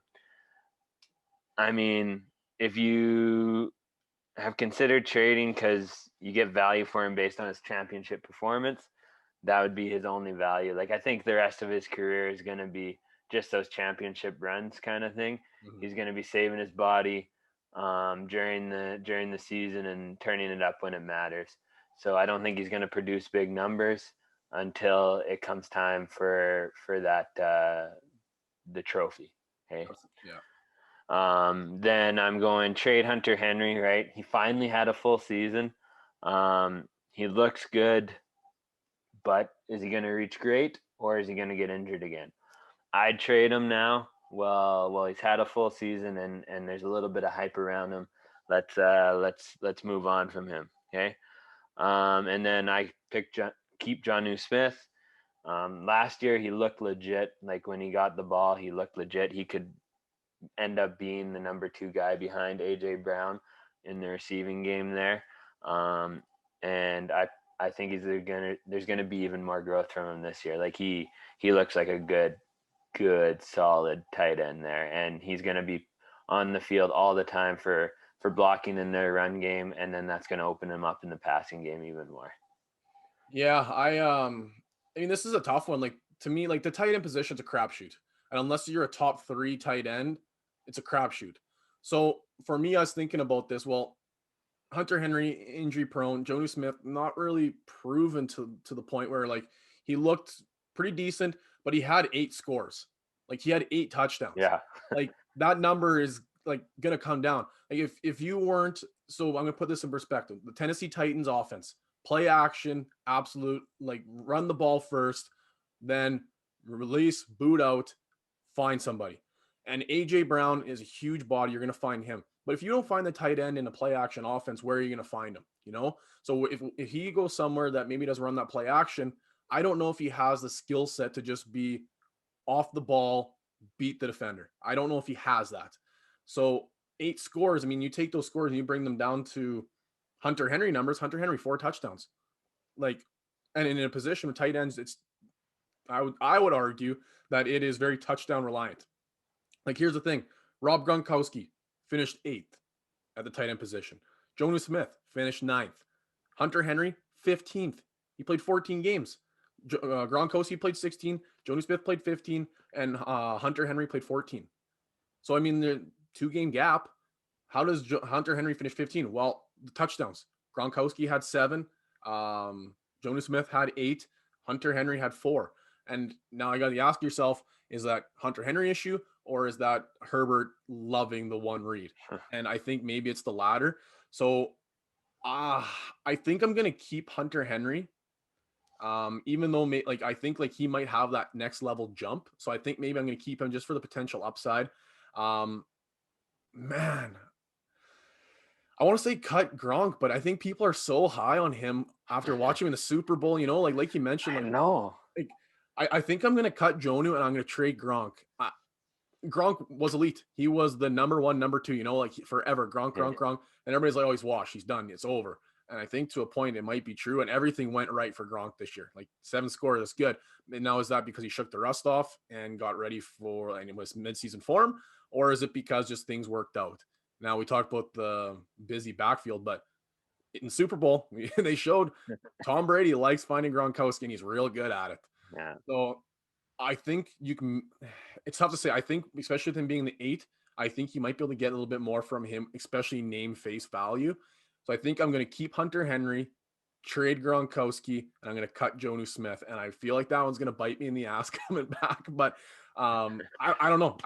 Speaker 2: mean, if you have considered trading because you get value for him based on his championship performance, that would be his only value. Like, I think the rest of his career is going to be just those championship runs kind of thing.
Speaker 1: Mhm.
Speaker 2: He's going to be saving his body during the season and turning it up when it matters. So I don't think he's going to produce big numbers until it comes time for that the trophy. Okay.
Speaker 1: Yeah.
Speaker 2: Then I'm going trade Hunter Henry, right? He finally had a full season. He looks good, but is he going to reach great or is he going to get injured again? I'd trade him now. Well, he's had a full season and there's a little bit of hype around him. Let's move on from him. Okay. And then I keep Jonnu Smith. Last year he looked legit. Like when he got the ball, he looked legit. He could end up being the number 2 guy behind AJ Brown in the receiving game there. And I think there's gonna be even more growth from him this year. Like he looks like a good solid tight end there, and he's gonna be on the field all the time for blocking in their run game, and then that's gonna open him up in the passing game even more.
Speaker 1: Yeah, I mean, this is a tough one. Like to me, like the tight end position's a crapshoot, and unless you're a top 3 tight end, it's a crapshoot. So for me, I was thinking about this. Well, Hunter Henry injury prone, Jonnu Smith not really proven to the point where like he looked pretty decent, but he had 8 scores. Like he had 8 touchdowns.
Speaker 2: Yeah.
Speaker 1: Like that number is like gonna come down. Like if you weren't, so I'm gonna put this in perspective. The Tennessee Titans offense, play action, absolute, like run the ball first, then release, boot out, find somebody. And AJ Brown is a huge body. You're gonna find him. But if you don't find the tight end in a play action offense, where are you going to find him? You know, so if he goes somewhere that maybe doesn't run that play action, I don't know if he has the skill set to just be off the ball, beat the defender. I don't know if he has that. So 8 scores. I mean, you take those scores and you bring them down to Hunter Henry numbers. Hunter Henry 4 touchdowns. Like, and in a position with tight ends, it's I would argue that it is very touchdown reliant. Like, here's the thing: Rob Gronkowski finished 8th at the tight end position. Jonnu Smith finished 9th. Hunter Henry, 15th. He played 14 games. Gronkowski played 16. Jonnu Smith played 15. And Hunter Henry played 14. So, I mean, the 2-game gap. How does Hunter Henry finish 15? Well, the touchdowns. Gronkowski had 7. Jonnu Smith had 8. Hunter Henry had 4. And now I got to ask yourself, is that Hunter Henry issue or is that Herbert loving the one read? And I think maybe it's the latter. So I think I'm going to keep Hunter Henry. Even though like I think like he might have that next level jump. So I think maybe I'm going to keep him just for the potential upside. Man, I want to say cut Gronk, but I think people are so high on him after watching him in the Super Bowl, you know, like you mentioned,
Speaker 2: I
Speaker 1: like,
Speaker 2: know.
Speaker 1: like I think I'm going to cut Jonnu and I'm going to trade Gronk. Gronk was elite. He was the number 1, number 2, you know, like forever. Gronk. And everybody's like, oh, he's washed. He's done. It's over. And I think to a point it might be true. And everything went right for Gronk this year. Like 7 scores, that's good. And now is that because he shook the rust off and got ready for, and it was midseason form? Or is it because just things worked out? Now we talked about the busy backfield, but in Super Bowl, they showed Tom Brady likes finding Gronkowski and he's real good at it.
Speaker 2: Yeah.
Speaker 1: So I think you can, it's tough to say. I think, especially with him being the 8, I think you might be able to get a little bit more from him, especially name face value. So I think I'm going to keep Hunter Henry, trade Gronkowski, and I'm going to cut Jonnu Smith. And I feel like that one's going to bite me in the ass coming back. But I don't know.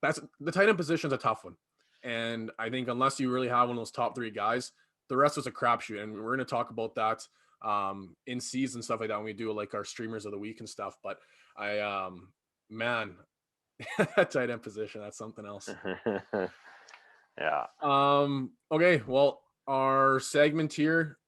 Speaker 1: That's the tight end position is a tough one. And I think unless you really have one of those top 3 guys, the rest is a crapshoot. And we're going to talk about that in season stuff like that when we do like our streamers of the week and stuff. But man, that tight end position, that's something else.
Speaker 2: Yeah.
Speaker 1: Okay, well, our segment here,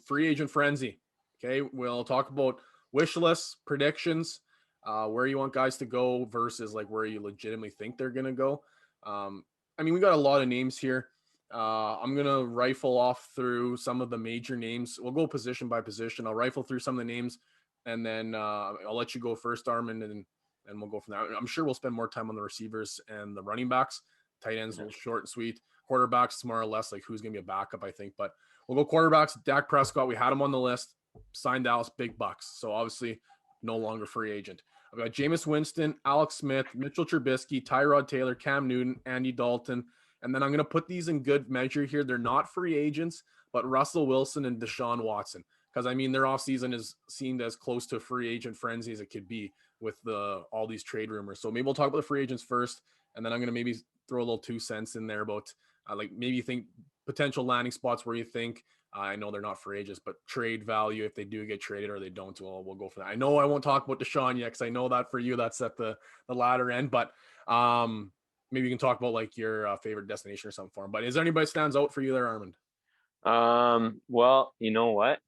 Speaker 1: free agent frenzy. Okay, we'll talk about wish lists, predictions, where you want guys to go versus like where you legitimately think they're gonna go. I mean, we got a lot of names here. I'm gonna rifle off through some of the major names. We'll go position by position. I'll rifle through some of the names, and then I'll let you go first, Armin, and we'll go from there. I'm sure we'll spend more time on the receivers and the running backs. Tight ends, a little short and sweet. Quarterbacks, more or less like who's gonna be a backup, I think. But we'll go quarterbacks. Dak Prescott, we had him on the list. Signed Dallas, big bucks. So obviously, no longer free agent. I've got Jameis Winston, Alex Smith, Mitchell Trubisky, Tyrod Taylor, Cam Newton, Andy Dalton. And then I'm going to put these in good measure here. They're not free agents, but Russell Wilson and Deshaun Watson. Because, I mean, their offseason is seemed as close to free agent frenzy as it could be with all these trade rumors. So maybe we'll talk about the free agents first. And then I'm going to maybe throw a little 2 cents in there about like maybe you think potential landing spots where you think I know they're not free agents, but trade value if they do get traded or they don't. Well, we'll go for that. I know I won't talk about Deshaun yet because I know that for you that's at the latter end, but maybe you can talk about like your favorite destination or something for him. But is there anybody stands out for you there, Armand?
Speaker 2: Well, you know what?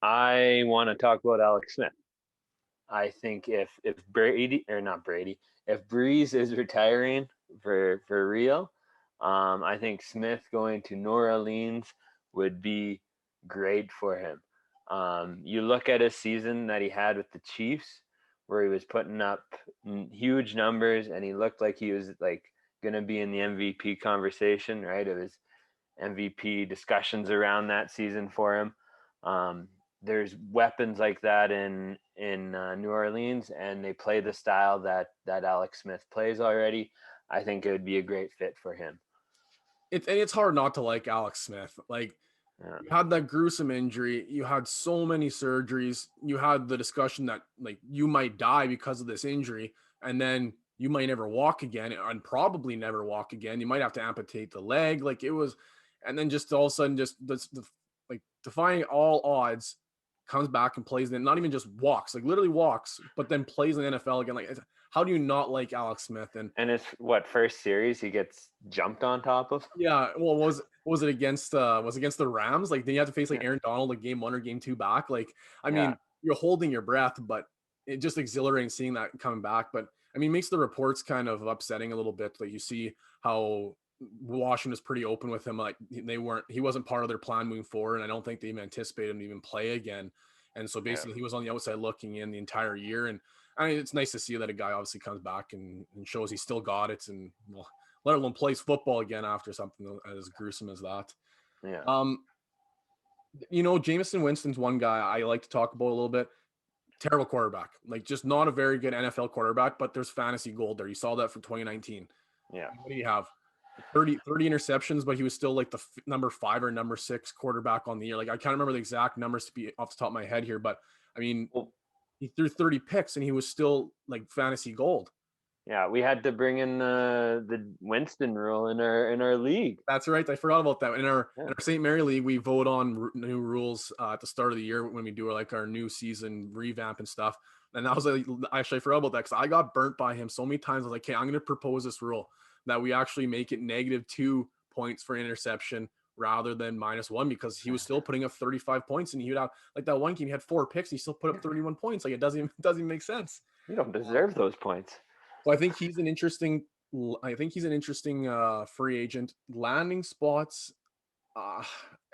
Speaker 2: I want to talk about Alex Smith. I think if Brady or not Brady, if Breeze is retiring for real, I think Smith going to New Orleans would be great for him. You look at his season that he had with the Chiefs, where he was putting up huge numbers, and he looked like he was like going to be in the MVP conversation, right? It was MVP discussions around that season for him. There's weapons like that in New Orleans, and they play the style that Alex Smith plays already. I think it would be a great fit for him.
Speaker 1: It's hard not to like Alex Smith. Like you had that gruesome injury, you had so many surgeries, you had the discussion that like you might die because of this injury, and then you might never walk again and probably never walk again. You might have to amputate the leg. Like it was, and then just all of a sudden, just the like defying all odds, comes back and plays. And not even just walks, like literally walks, but then plays in the NFL again. Like, how do you not like Alex Smith? And
Speaker 2: it's first series he gets jumped on top of?
Speaker 1: Yeah, well, was it against against the Rams? Like, then you have to face like Aaron Donald like game 1 or game 2 back. Like, I mean, you're holding your breath, but it just exhilarating seeing that coming back. But I mean, makes the reports kind of upsetting a little bit. Like you see how Washington is pretty open with him. Like he wasn't part of their plan moving forward, and I don't think they even anticipated him to even play again. And so basically, he was on the outside looking in the entire year. And I mean, it's nice to see that a guy obviously comes back and shows he still got it, and well, let alone plays football again after something as gruesome as that.
Speaker 2: Yeah.
Speaker 1: You know, Jameson Winston's one guy I like to talk about a little bit. Terrible quarterback, like just not a very good NFL quarterback, but there's fantasy gold there. You saw that for 2019.
Speaker 2: Yeah.
Speaker 1: What do you have? 30 interceptions, but he was still like the number 5 or number 6 quarterback on the year. Like I can't remember the exact numbers to be off the top of my head here, but I mean, he threw 30 picks and he was still like fantasy gold.
Speaker 2: Yeah, we had to bring in the Winston rule in our league.
Speaker 1: That's right. I forgot about that. In our St. Mary League, we vote on new rules at the start of the year when we do our new season revamp and stuff. And that was actually I forgot about that because I got burnt by him so many times. I was like, okay, I'm going to propose this rule that we actually make it -2 points for interception rather than -1 because he was still putting up 35 points and he would have like that one game he had 4 picks. He still put up 31 points. Like it doesn't even make sense.
Speaker 2: You don't deserve those points.
Speaker 1: So I think he's an interesting free agent. Landing spots. I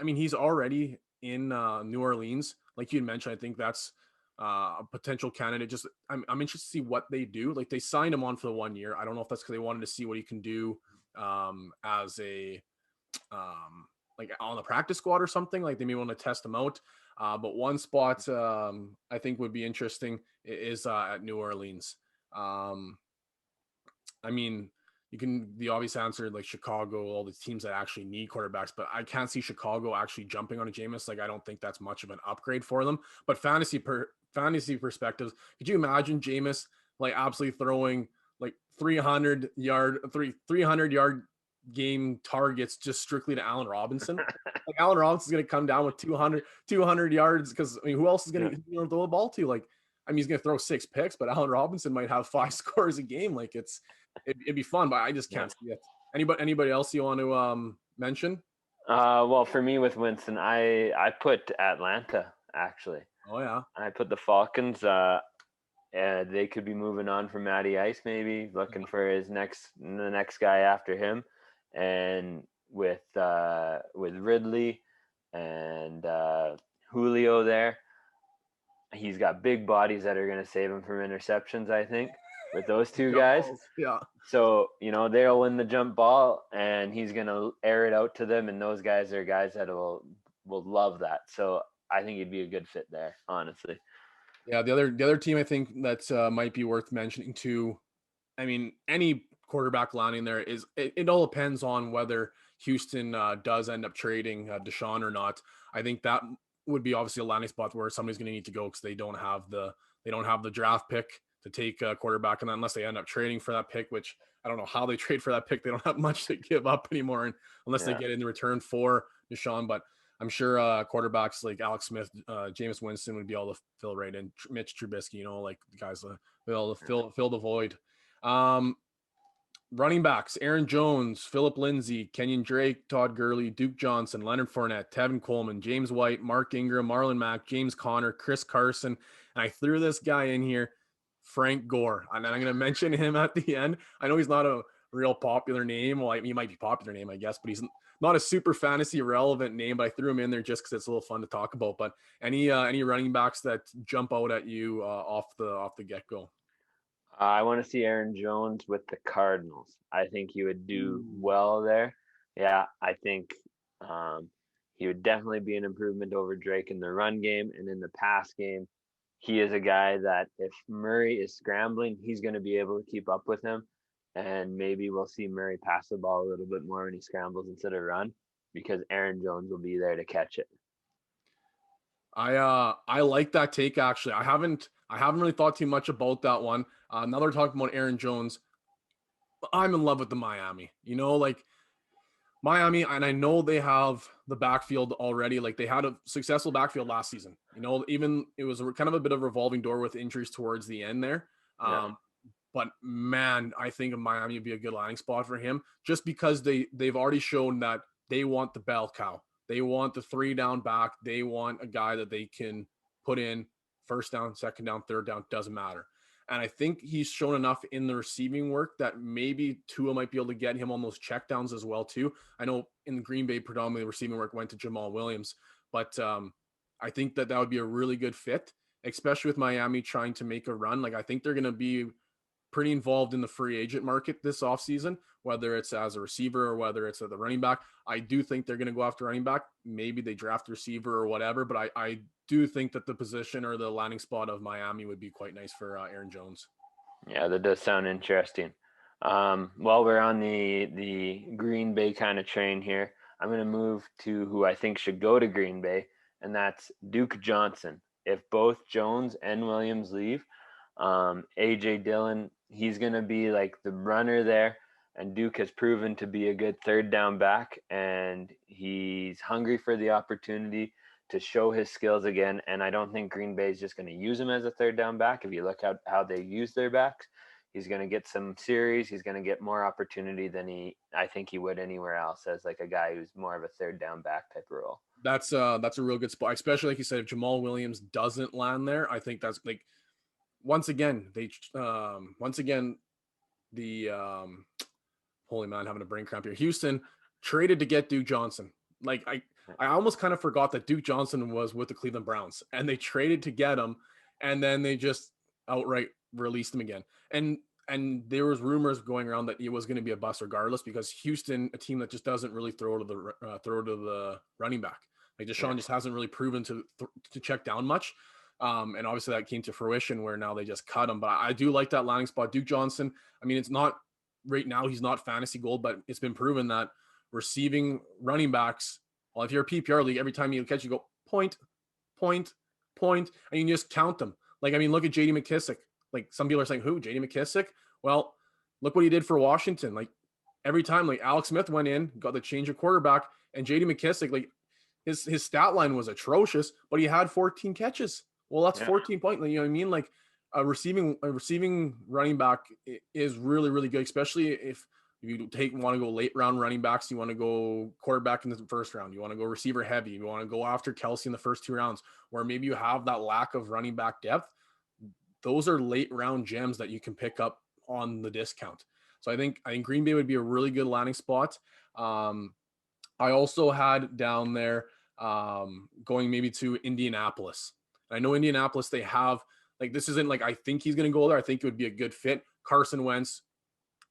Speaker 1: mean, he's already in New Orleans, like you had mentioned. I think that's a potential candidate. Just I'm interested to see what they do. Like they signed him on for the 1 year. I don't know if that's because they wanted to see what he can do as a like on the practice squad or something. Like they may want to test him out. But one spot I think would be interesting is at New Orleans. I mean, the obvious answer like Chicago, all the teams that actually need quarterbacks, but I can't see Chicago actually jumping on a Jameis. Like I don't think that's much of an upgrade for them. But fantasy perspectives, could you imagine Jameis like absolutely throwing like 300 yard game targets just strictly to Allen Robinson? Like Allen Robinson's going to come down with 200 yards because I mean, who else is going to throw the ball to? Like, I mean, he's going to throw 6 picks, but Allen Robinson might have 5 scores a game. Like it'd be fun, but I just can't see it. Anybody else you want to mention?
Speaker 2: Well, for me with Winston, I put Atlanta actually.
Speaker 1: Oh yeah.
Speaker 2: I put the Falcons. they could be moving on from Matty Ice, maybe looking for the next guy after him, and with Ridley and Julio there, he's got big bodies that are going to save him from interceptions, I think, with those two
Speaker 1: Jump
Speaker 2: guys.
Speaker 1: balls. Yeah.
Speaker 2: So, they'll win the jump ball and he's going to air it out to them. And those guys are guys that will love that. So I think he'd be a good fit there, honestly.
Speaker 1: Yeah. The other team I think that might be worth mentioning too. I mean, any quarterback landing there it all depends on whether Houston does end up trading Deshaun or not. I think that would be obviously a landing spot where somebody's going to need to go because they don't have the draft pick to take a quarterback, and then unless they end up trading for that pick, which I don't know how they trade for that pick, they don't have much to give up anymore, and unless they get in return for Deshaun. But I'm sure quarterbacks like Alex Smith, Jameis Winston would be able to fill right in. Mitch Trubisky, like the guys that be able to fill the void. Running backs: Aaron Jones, Phillip Lindsay, Kenyon Drake, Todd Gurley, Duke Johnson, Leonard Fournette, Tevin Coleman, James White, Mark Ingram, Marlon Mack, James Conner, Chris Carson, and I threw this guy in here, Frank Gore, and I'm going to mention him at the end. I know he's not a real popular name. Well, he might be a popular name, I guess, but he's not a super fantasy relevant name. But I threw him in there just because it's a little fun to talk about. But any running backs that jump out at you off the get go?
Speaker 2: I want to see Aaron Jones with the Cardinals. I think he would do well there. Yeah, I think he would definitely be an improvement over Drake in the run game, and in the pass game, he is a guy that if Murray is scrambling, he's going to be able to keep up with him, and maybe we'll see Murray pass the ball a little bit more when he scrambles instead of run, because Aaron Jones will be there to catch it.
Speaker 1: I like that take actually. I haven't really thought too much about that one. Now they're talking about Aaron Jones. I'm in love with the Miami. Like Miami, and I know they have the backfield already. Like they had a successful backfield last season. Even it was kind of a bit of a revolving door with injuries towards the end there. But man, I think Miami would be a good landing spot for him just because they've already shown that they want the bell cow. They want the 3 down back. They want a guy that they can put in first down, second down, third down, doesn't matter. And I think he's shown enough in the receiving work that maybe Tua might be able to get him on those checkdowns as well too. I know in Green Bay, predominantly receiving work went to Jamal Williams, but I think that would be a really good fit, especially with Miami trying to make a run. Like I think they're going to be pretty involved in the free agent market this offseason, whether it's as a receiver or whether it's at the running back. I do think they're going to go after running back. Maybe they draft a receiver or whatever, but I do think that the position or the landing spot of Miami would be quite nice for Aaron Jones.
Speaker 2: Yeah, that does sound interesting. While we're on the Green Bay kind of train here, I'm going to move to who I think should go to Green Bay, and that's Duke Johnson. If both Jones and Williams leave, A.J. Dillon, he's going to be like the runner there, and Duke has proven to be a good third down back, and he's hungry for the opportunity to show his skills again. And I don't think Green Bay is just going to use him as a third down back. If you look at how they use their backs, he's going to get some series. He's going to get more opportunity than I think he would anywhere else as like a guy who's more of a third down back type of role.
Speaker 1: That's a real good spot, especially like you said, if Jamal Williams doesn't land there, I think that's like, once again, holy man, having a brain cramp here. Houston traded to get Duke Johnson. Like I almost kind of forgot that Duke Johnson was with the Cleveland Browns, and they traded to get him, and then they just outright released him again. And there was rumors going around that he was going to be a bust regardless, because Houston, a team that just doesn't really throw to the running back. Like Deshaun just hasn't really proven to check down much. And obviously that came to fruition where now they just cut him. But I do like that landing spot. Duke Johnson, I mean, it's not right now, he's not fantasy gold, but it's been proven that receiving running backs, well, if you're a PPR league, every time you catch, you go point, point, point, and you can just count them. Like, I mean, look at JD McKissick. Like some people are saying, who, JD McKissick? Well, look what he did for Washington. Like every time, like Alex Smith went in, got the change of quarterback, and JD McKissick, like his stat line was atrocious, but he had 14 catches. Well, that's 14 points. You know what I mean? Like a receiving running back is really, really good, especially if you want to go late round running backs, you want to go quarterback in the first round, you want to go receiver heavy, you want to go after Kelsey in the first 2 rounds, where maybe you have that lack of running back depth. those are late round gems that you can pick up on the discount. So I think Green Bay would be a really good landing spot. I also had down there going maybe to Indianapolis. I know Indianapolis, they have like, this isn't like I think he's going to go there. I think it would be a good fit. Carson Wentz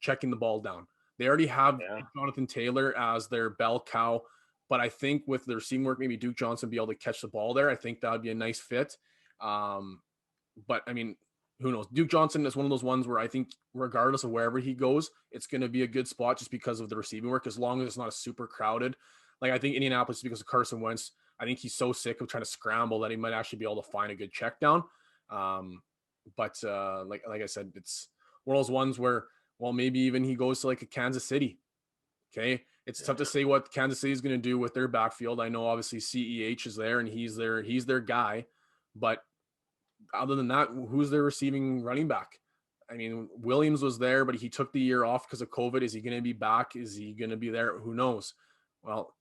Speaker 1: checking the ball down. They already have Jonathan Taylor as their bell cow, but I think with their receiving work, maybe Duke Johnson be able to catch the ball there. I think that would be a nice fit. But I mean, who knows? Duke Johnson is one of those ones where I think regardless of wherever he goes, it's going to be a good spot just because of the receiving work, as long as it's not a super crowded. Like I think Indianapolis, because of Carson Wentz, I think he's so sick of trying to scramble that he might actually be able to find a good check down. But like I said, it's one of those ones where, well, maybe even he goes to like a Kansas City. Okay. It's tough to say what Kansas City is going to do with their backfield. I know obviously CEH is there and he's their guy, but other than that, who's their receiving running back? I mean, Williams was there, but he took the year off because of COVID. Is he going to be back? Is he going to be there? Who knows? Well,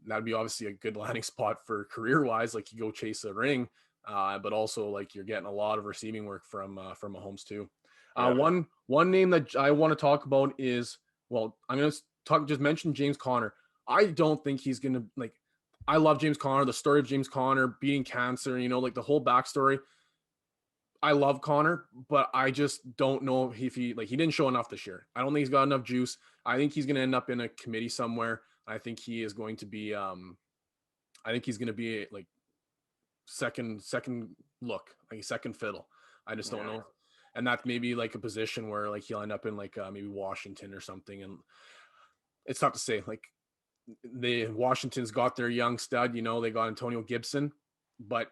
Speaker 1: that'd be obviously a good landing spot for career-wise, like you go chase a ring, but also like you're getting a lot of receiving work from Mahomes too. One name that I want to talk about is, well, I'm going to just mention James Conner. I don't think he's going to like. I love James Conner, the story of James Conner beating cancer, like the whole backstory. I love Connor, but I just don't know if he didn't show enough this year. I don't think he's got enough juice. I think he's going to end up in a committee somewhere. I think he is going to be like second look, like second fiddle. I just don't know. And that's maybe like a position where like he'll end up in like maybe Washington or something. And it's tough to say. Like Washington's got their young stud, they got Antonio Gibson, but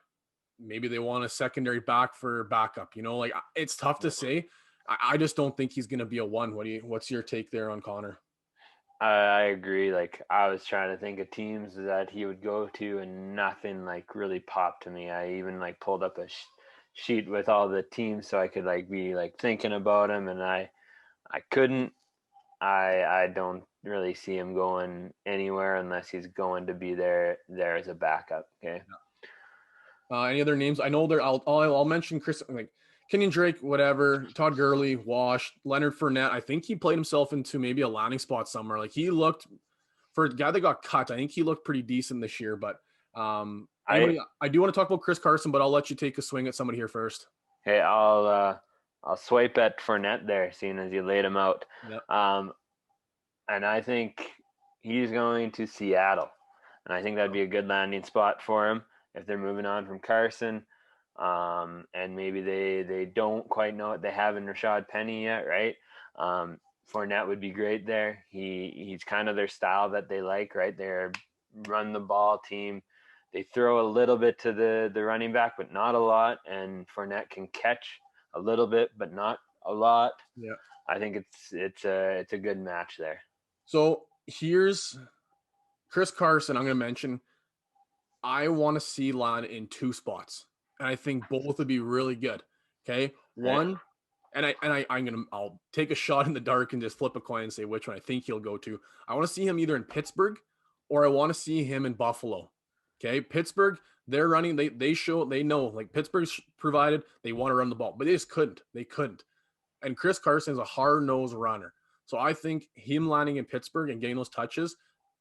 Speaker 1: maybe they want a secondary back for backup, like it's tough to say. I just don't think he's going to be a one. What's your take there on Connor?
Speaker 2: I agree. Like I was trying to think of teams that he would go to and nothing like really popped to me. I even like pulled up a sheet with all the teams so I could like be like thinking about him, and I couldn't. I don't really see him going anywhere unless he's going to be there as a backup. Okay.
Speaker 1: Any other names? I know there. I'll mention Chris, like Kenyon Drake, whatever. Todd Gurley, washed. Leonard Fournette. I think he played himself into maybe a landing spot somewhere. Like he looked, for a guy that got cut, I think he looked pretty decent this year. But I do want to talk about Chris Carson, but I'll let you take a swing at somebody here first.
Speaker 2: Hey, I'll swipe at Fournette there, seeing as you laid him out.
Speaker 1: Yep.
Speaker 2: And I think he's going to Seattle, and I think that'd be a good landing spot for him if they're moving on from Carson. And maybe they don't quite know what they have in Rashad Penny yet, right? Fournette would be great there. He's kind of their style that they like, right? They're run the ball team. They throw a little bit to the running back, but not a lot. And Fournette can catch a little bit, but not a lot.
Speaker 1: Yeah,
Speaker 2: I think it's a good match there.
Speaker 1: So here's Chris Carson. I'm going to mention. I want to see Lon in two spots, and I think both would be really good. Okay, one, and I'll take a shot in the dark and just flip a coin and say which one I think he'll go to. I want to see him either in Pittsburgh or I want to see him in Buffalo. Okay, Pittsburgh, they're running. They know like Pittsburgh's provided they want to run the ball, but they just couldn't. They couldn't. And Chris Carson is a hard-nosed runner, so I think him landing in Pittsburgh and getting those touches,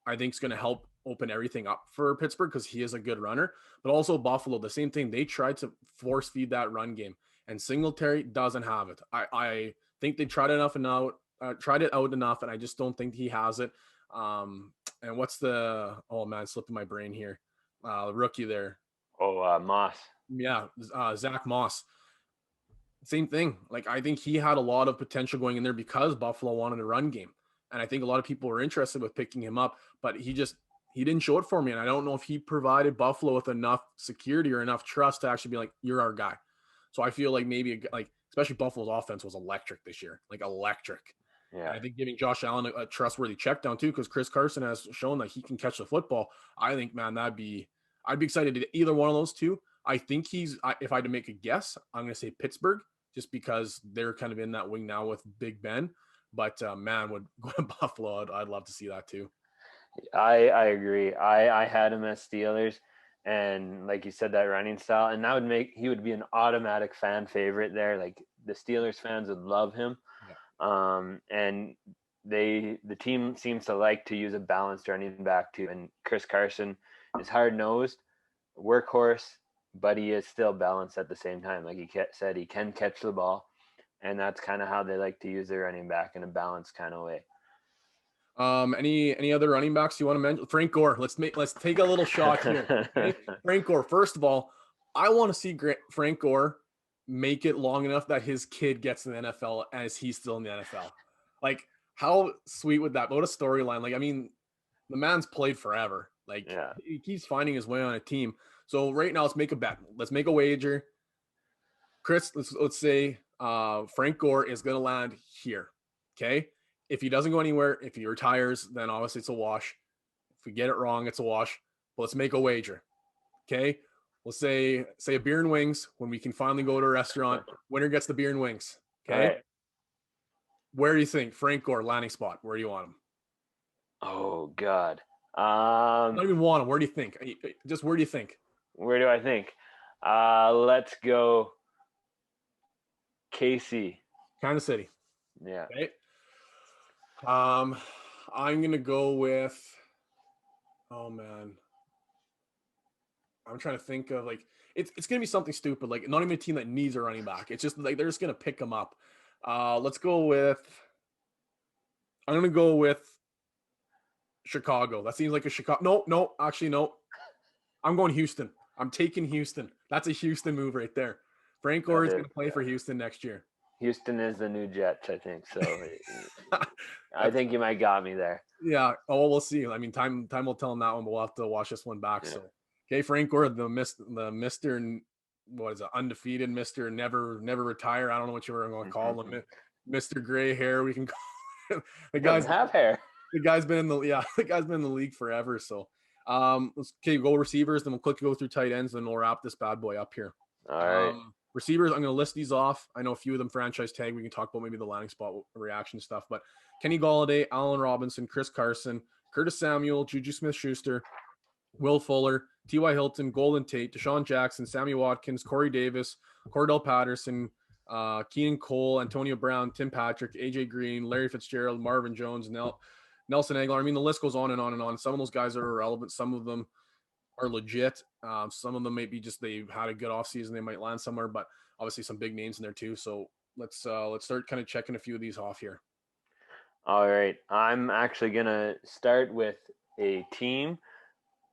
Speaker 1: I think is going to help open everything up for Pittsburgh because he is a good runner. But also Buffalo, the same thing. They tried to force feed that run game, and Singletary doesn't have it. I think they tried it out enough, and I just don't think he has it. And what's slipping my brain here. The rookie there.
Speaker 2: Moss.
Speaker 1: Yeah, Zach Moss. Same thing. Like I think he had a lot of potential going in there because Buffalo wanted a run game. And I think a lot of people were interested with picking him up, but he didn't show it for me. And I don't know if he provided Buffalo with enough security or enough trust to actually be like, you're our guy. So I feel like maybe especially Buffalo's offense was electric this year, like electric. Yeah. And I think giving Josh Allen a trustworthy check down too, because Chris Carson has shown that he can catch the football. I think, man, I'd be excited to either one of those two. I think if I had to make a guess, I'm going to say Pittsburgh just because they're kind of in that wing now with Big Ben. But man, would go to Buffalo. I'd love to see that too.
Speaker 2: I agree. I had him as Steelers, and like you said, that running style, and that would make he would be an automatic fan favorite there. Like the Steelers fans would love him.
Speaker 1: Yeah.
Speaker 2: And the team seems to like to use a balanced running back too. And Chris Carson is hard nosed, workhorse, but he is still balanced at the same time. Like he said, he can catch the ball, and that's kind of how they like to use their running back, in a balanced kind of way.
Speaker 1: Any other running backs you want to mention? Frank Gore. Let's take a little shot here. Okay? Frank Gore. First of all, I want to see Frank Gore make it long enough that his kid gets in the NFL as he's still in the NFL. Like, how sweet would that? What a storyline! Like, I mean, the man's played forever. Like,
Speaker 2: Yeah.
Speaker 1: he keeps finding his way on a team. So right now, let's make a bet. Let's make a wager. Chris, let's say Frank Gore is going to land here. Okay. If he doesn't go anywhere, if he retires, then obviously it's a wash. If we get it wrong, it's a wash. But let's make a wager. Okay. We'll say a beer and wings when we can finally go to a restaurant. Winner gets the beer and wings. Okay.
Speaker 2: Right.
Speaker 1: Where do you think Frank Gore landing spot? Where do you want him?
Speaker 2: Oh God.
Speaker 1: I don't even want him. Where do you think? Just where do you think?
Speaker 2: Where do I think? Let's go KC.
Speaker 1: Kansas City.
Speaker 2: Yeah.
Speaker 1: Okay. I'm gonna go with. Oh man, I'm trying to think of like it's gonna be something stupid, like not even a team that needs a running back. It's just like they're just gonna pick him up. Let's go with. I'm gonna go with Chicago. That seems like a Chicago. No, actually no. I'm going Houston. I'm taking Houston. That's a Houston move right there. Frank Gore is gonna play for Houston next year.
Speaker 2: Houston is the new Jets, I think. So I think you might got me there.
Speaker 1: Yeah. Oh, we'll see. I mean, time will tell on that one, but we'll have to watch this one back. Yeah. So, okay, Frank Gore, the Mr. What is it? Undefeated Mr. Never retire. I don't know what you were going to call him. Mr. Gray Hair. We can call him. The guy's
Speaker 2: have hair.
Speaker 1: The guy's been in the league forever. So, let's go receivers. Then we'll quickly go through tight ends, and we'll wrap this bad boy up here.
Speaker 2: All right.
Speaker 1: Receivers, I'm going to list these off. I know a few of them franchise tag. We can talk about maybe the landing spot reaction stuff, but Kenny Golladay, Allen Robinson, Chris Carson, Curtis Samuel, Juju Smith-Schuster, Will Fuller, T.Y. Hilton, Golden Tate, Deshaun Jackson, Sammy Watkins, Corey Davis, Cordell Patterson, Keenan Cole, Antonio Brown, Tim Patrick, A.J. Green, Larry Fitzgerald, Marvin Jones, Nelson Aguilar. I mean, the list goes on and on and on. Some of those guys are irrelevant. Some of them are legit. Some of them may be just they've had a good offseason. They might land somewhere, but obviously some big names in there too. So let's start kind of checking a few of these off here.
Speaker 2: All right. I'm actually going to start with a team.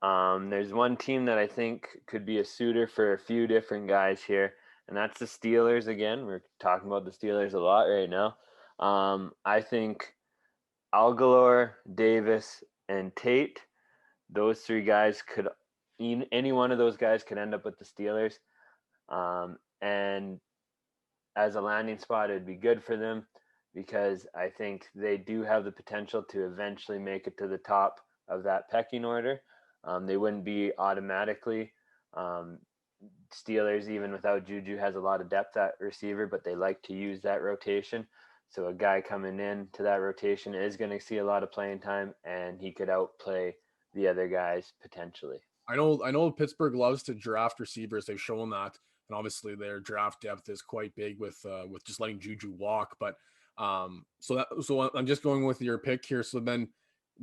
Speaker 2: There's one team that I think could be a suitor for a few different guys here, and that's the Steelers again. We're talking about the Steelers a lot right now. I think Aguilar, Davis, and Tate, those three guys could – any one of those guys could end up with the Steelers. And as a landing spot, it'd be good for them because I think they do have the potential to eventually make it to the top of that pecking order. They wouldn't be automatically. Steelers, even without Juju, has a lot of depth at receiver, but they like to use that rotation. So a guy coming in to that rotation is going to see a lot of playing time, and he could outplay the other guys potentially.
Speaker 1: I know Pittsburgh loves to draft receivers. They've shown that, and obviously their draft depth is quite big with just letting Juju walk. But so I'm just going with your pick here. So then,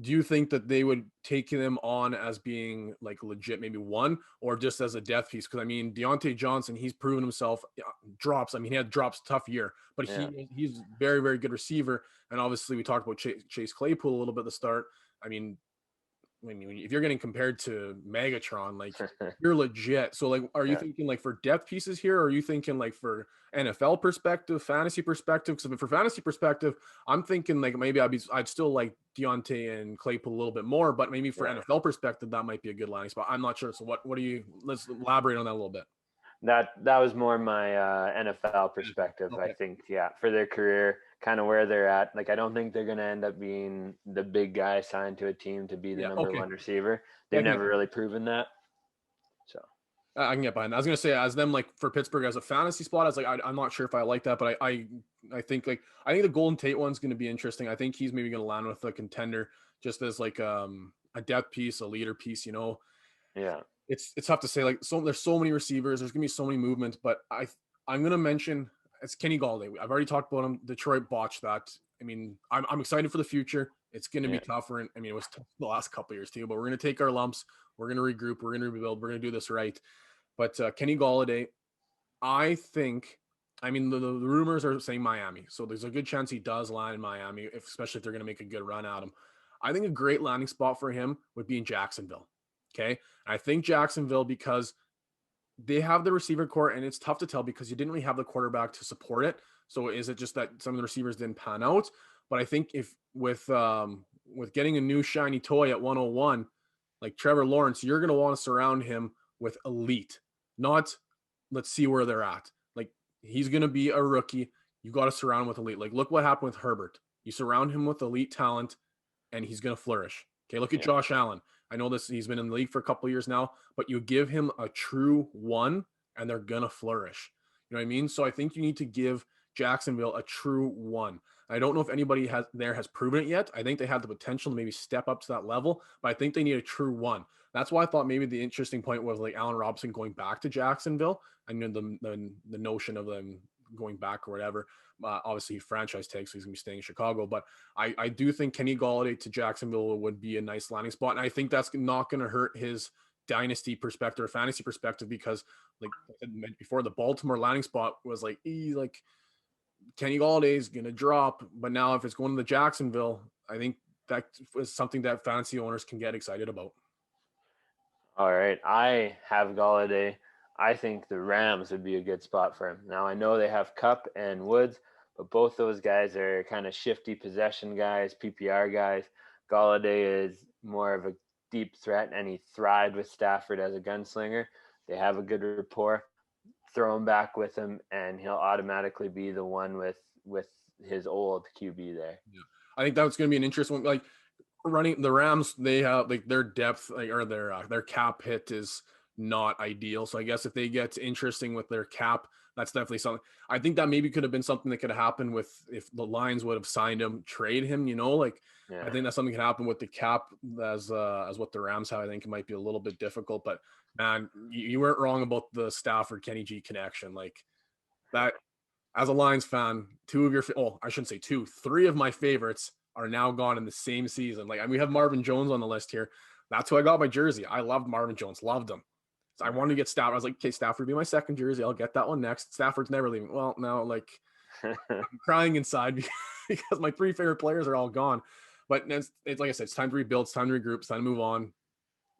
Speaker 1: do you think that they would take him on as being like legit, maybe one, or just as a depth piece? Because I mean, Deontay Johnson, he's proven himself. Drops. I mean, he had drops, tough year, but he's very, very good receiver. And obviously, we talked about Chase Claypool a little bit at the start. I mean, if you're getting compared to Megatron, like you're legit. So like, are you thinking like for depth pieces here? Or are you thinking like for NFL perspective, fantasy perspective? Because for fantasy perspective, I'm thinking like maybe I'd still like Deontay and Claypool a little bit more, but maybe for NFL perspective, that might be a good landing spot. I'm not sure. So what do you, let's elaborate on that a little bit.
Speaker 2: That was more my NFL perspective. Okay. I think, for their career, kind of where they're at. Like, I don't think they're going to end up being the big guy signed to a team to be the number one receiver. They've never really proven that. So
Speaker 1: I can get behind that. I was going to say, as them, like for Pittsburgh as a fantasy spot, I was like, I'm not sure if I like that, but I think the Golden Tate one's going to be interesting. I think he's maybe going to land with a contender just as like a depth piece, a leader piece, you know?
Speaker 2: Yeah.
Speaker 1: it's tough to say. Like, so there's so many receivers. There's gonna be so many movements, but I'm gonna mention it's Kenny Galladay. I've already talked about him. Detroit botched that. I mean, I'm excited for the future. It's gonna be
Speaker 2: Yeah.
Speaker 1: tougher, and I mean, it was tough the last couple years too. But we're gonna take our lumps. We're gonna regroup. We're gonna rebuild. We're gonna do this right. But Kenny Galladay, I think. I mean, the rumors are saying Miami, so there's a good chance he does land in Miami, especially if they're gonna make a good run at him. I think a great landing spot for him would be in Jacksonville. Okay. I think Jacksonville, because they have the receiver core, and it's tough to tell because you didn't really have the quarterback to support it. So is it just that some of the receivers didn't pan out? But I think if with getting a new shiny toy at 101, like Trevor Lawrence, you're gonna want to surround him with elite, not let's see where they're at. Like, he's gonna be a rookie. You got to surround him with elite. Like, look what happened with Herbert. You surround him with elite talent, and he's gonna flourish. Okay, look at
Speaker 2: Yeah.
Speaker 1: Josh Allen. I know this, he's been in the league for a couple of years now, but you give him a true one and they're gonna flourish. You know what I mean? So I think you need to give Jacksonville a true one. I don't know if anybody has proven it yet. I think they have the potential to maybe step up to that level, but I think they need a true one. That's why I thought maybe the interesting point was like Allen Robinson going back to Jacksonville. I mean, the notion of them going back or whatever. Obviously, franchise tag, so he's gonna be staying in Chicago. But I do think Kenny Galladay to Jacksonville would be a nice landing spot, and I think that's not going to hurt his dynasty perspective or fantasy perspective, because like I said before, the Baltimore landing spot was like Kenny Galladay is going to drop, but now if it's going to the Jacksonville, I think that is something that fantasy owners can get excited about.
Speaker 2: All right. I have Galladay. I think the Rams would be a good spot for him. Now I know they have Cup and Woods, but both those guys are kind of shifty possession guys, PPR guys. Galladay is more of a deep threat, and he thrived with Stafford as a gunslinger. They have a good rapport. Throw him back with him, and he'll automatically be the one with his old QB there.
Speaker 1: Yeah. I think that's going to be an interesting one. Like, running the Rams, they have like their depth, like, or their cap hit is not ideal. So I guess if they get interesting with their cap, that's definitely something. I think that maybe could have been something that could have happened with if the Lions would have signed him, trade him. Like, I
Speaker 2: Yeah.
Speaker 1: think that's something can happen with the cap as what the Rams have. I think it might be a little bit difficult, but man, you weren't wrong about the Stafford Kenny G connection. Like that, as a Lions fan, I shouldn't say two, three of my favorites are now gone in the same season. Like, we have Marvin Jones on the list here. That's who I got my jersey. I loved Marvin Jones, loved him. So I wanted to get Stafford. I was like, okay, Stafford be my second jersey. I'll get that one next. Stafford's never leaving. Well, now, like, I'm crying inside because my three favorite players are all gone. But it's like I said, it's time to rebuild. It's time to regroup. It's time to move on.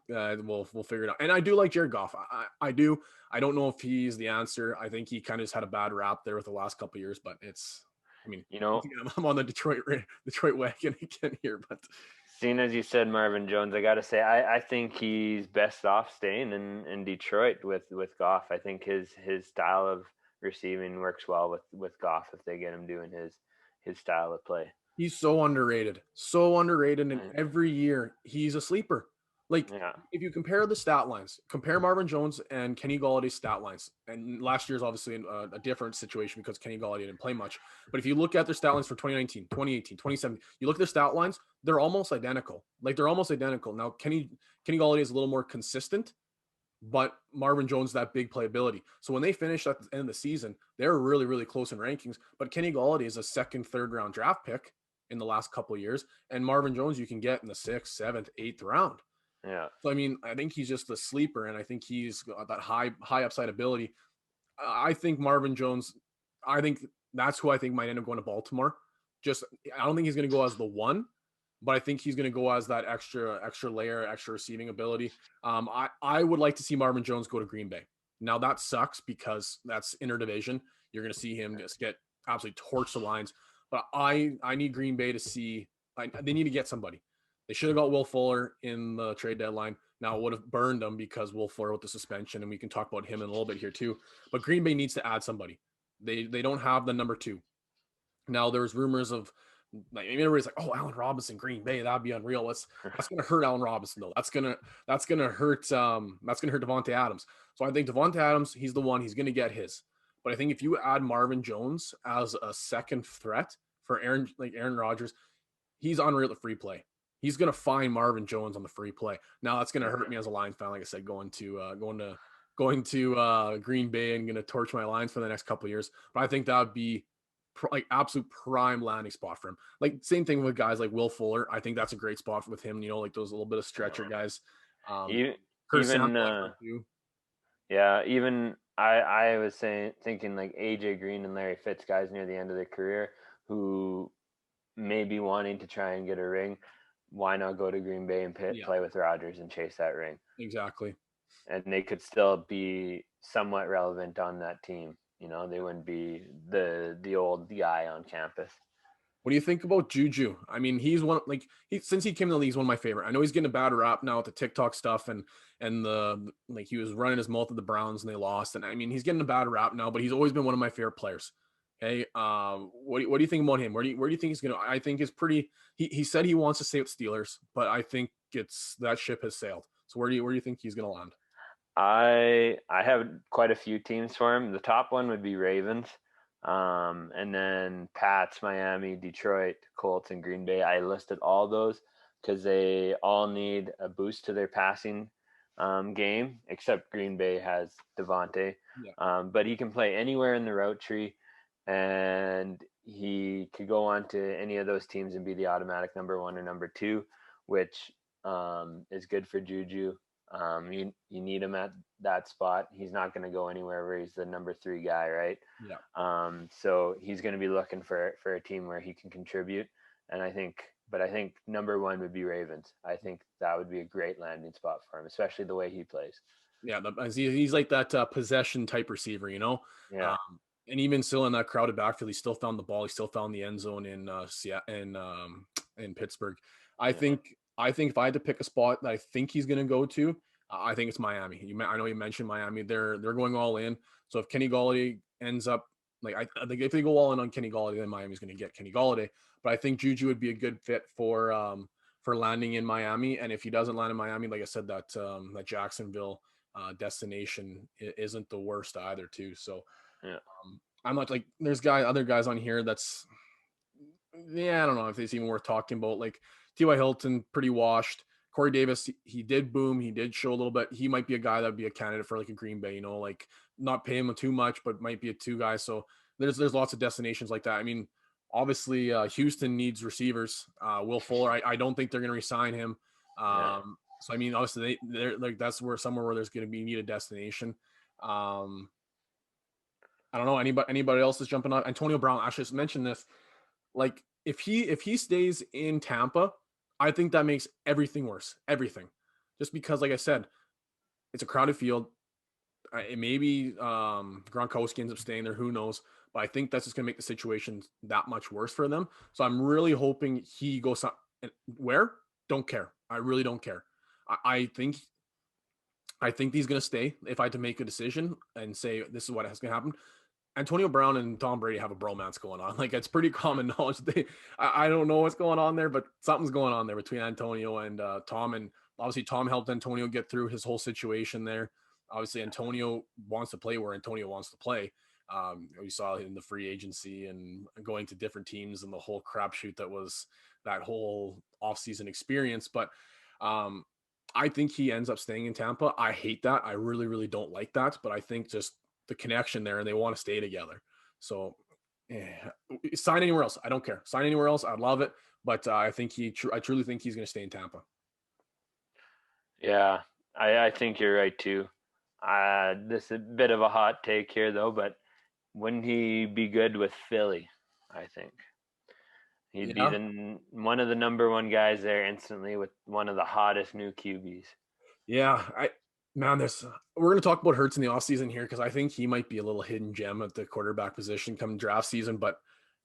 Speaker 1: We'll figure it out. And I do like Jared Goff. I do. I don't know if he's the answer. I think he kind of just had a bad rap there with the last couple of years, but I mean,
Speaker 2: you know,
Speaker 1: I'm on the Detroit wagon again here, but
Speaker 2: seeing as you said Marvin Jones, I got to say I think he's best off staying in Detroit with Goff. I think his style of receiving works well with Goff if they get him doing his style of play.
Speaker 1: he's so underrated, and
Speaker 2: Right.
Speaker 1: every year he's a sleeper. Like,
Speaker 2: Yeah.
Speaker 1: if you compare the stat lines, compare Marvin Jones and Kenny Galladay's stat lines, and last year's obviously a different situation because Kenny Galladay didn't play much. But if you look at their stat lines for 2019, 2018, 2017, you look at their stat lines, they're almost identical. Like, they're almost identical. Now, Kenny Galladay is a little more consistent, but Marvin Jones, that big playability. So when they finished at the end of the season, they're really, really close in rankings. But Kenny Galladay is a second, third round draft pick in the last couple of years. And Marvin Jones, you can get in the 6th, 7th, 8th round.
Speaker 2: Yeah.
Speaker 1: So, I mean, I think he's just a sleeper, and I think he's got that high upside ability. I think Marvin Jones, I think that's who I think might end up going to Baltimore. Just, I don't think he's going to go as the one, but I think he's going to go as that extra layer, extra receiving ability. I would like to see Marvin Jones go to Green Bay. Now that sucks because that's interdivision. You're going to see him just get absolutely torch the lines. But I need Green Bay to see. They need to get somebody. They should have got Will Fuller in the trade deadline. Now, it would have burned them because Will Fuller with the suspension, and we can talk about him in a little bit here too. But Green Bay needs to add somebody. They don't have the number 2. Now, there's rumors of, like, everybody's like, oh, Allen Robinson, Green Bay, that'd be unreal. That's gonna hurt Allen Robinson though. That's gonna hurt Devontae Adams. So I think Devontae Adams, he's the one. He's gonna get his. But I think if you add Marvin Jones as a second threat for Aaron Rodgers, he's unreal at free play. he's going to find Marvin Jones on the free play. Now that's going to hurt me as a Lions fan. Like I said, going to Green Bay and going to torch my Lions for the next couple of years. But I think that would be like absolute prime landing spot for him. Like same thing with guys like Will Fuller. I think that's a great spot with him. Like those little bit of stretcher guys.
Speaker 2: Even,
Speaker 1: Curtis
Speaker 2: even
Speaker 1: Samuel too.
Speaker 2: yeah, even I was thinking like AJ Green and Larry Fitz, guys near the end of their career who may be wanting to try and get a ring. Why not go to Green Bay and play with Rodgers and chase that ring?
Speaker 1: Exactly.
Speaker 2: And they could still be somewhat relevant on that team. They wouldn't be the old guy on campus.
Speaker 1: What do you think about Juju? I mean, he's since he came to the league, he's one of my favorite. I know he's getting a bad rap now with the TikTok stuff and he was running his mouth at the Browns and they lost. And I mean, he's getting a bad rap now, but he's always been one of my favorite players. Okay. What do you think about him? Where do you think he's going to, I think it's pretty, he said he wants to stay with Steelers, but I think that ship has sailed. So where do you think he's going to land?
Speaker 2: I have quite a few teams for him. The top one would be Ravens. And then Pats, Miami, Detroit, Colts, and Green Bay. I listed all those because they all need a boost to their passing game, except Green Bay has Devontae.
Speaker 1: Yeah.
Speaker 2: But he can play anywhere in the route tree, and he could go on to any of those teams and be the automatic number 1 or number 2, which is good for Juju. You need him at that spot. He's not going to go anywhere where he's the number 3 guy, right?
Speaker 1: Yeah.
Speaker 2: So he's going to be looking for a team where he can contribute. And I think number 1 would be Ravens. I think that would be a great landing spot for him, especially the way he plays.
Speaker 1: Yeah, he's like that possession type receiver,
Speaker 2: Yeah.
Speaker 1: And even still in that crowded backfield, he still found the ball. He still found the end zone in Pittsburgh. I think if I had to pick a spot that I think he's going to go to, I think it's Miami. I know you mentioned Miami. They're going all in. So if Kenny Golladay ends up I think if they go all in on Kenny Golladay, then Miami's going to get Kenny Golladay. But I think Juju would be a good fit for landing in Miami. And if he doesn't land in Miami, like I said, that Jacksonville destination isn't the worst either, too. So
Speaker 2: yeah.
Speaker 1: I'm not there's other guys on here that's I don't know if it's even worth talking about. Like T.Y. Hilton, pretty washed. Corey Davis, he did boom. He did show a little bit. He might be a guy that would be a candidate for like a Green Bay, not pay him too much, but might be a 2 guy. So there's lots of destinations like that. I mean, obviously Houston needs receivers. Will Fuller, I don't think they're going to resign him. So I mean, obviously they're like that's somewhere where there's going to be need a destination. I don't know anybody else is jumping on. Antonio Brown, I should mention this. Like if he stays in Tampa, I think that makes everything worse. Everything. Just because, like I said, it's a crowded field. It maybe Gronkowski ends up staying there. Who knows? But I think that's just going to make the situation that much worse for them. So I'm really hoping he goes where? Don't care. I really don't care. I think he's going to stay. If I had to make a decision and say this is what is going to happen, Antonio Brown and Tom Brady have a bromance going on. Like it's pretty common knowledge. I don't know what's going on there, but something's going on there between Antonio and Tom. And obviously Tom helped Antonio get through his whole situation there. Obviously Antonio wants to play where Antonio wants to play. We saw in the free agency and going to different teams and the whole crapshoot that was that whole offseason experience. But I think he ends up staying in Tampa. I hate that. I really, really don't like that. But I think just the connection there and they want to stay together. So sign anywhere else. I don't care. Sign anywhere else. I'd love it. But I think I truly think he's going to stay in Tampa.
Speaker 2: Yeah, I think you're right too. This is a bit of a hot take here though, but wouldn't he be good with Philly? I think he'd be one of the number 1 guys there instantly with one of the hottest new QBs.
Speaker 1: Yeah, we're going to talk about Hurts in the offseason here because I think he might be a little hidden gem at the quarterback position come draft season, but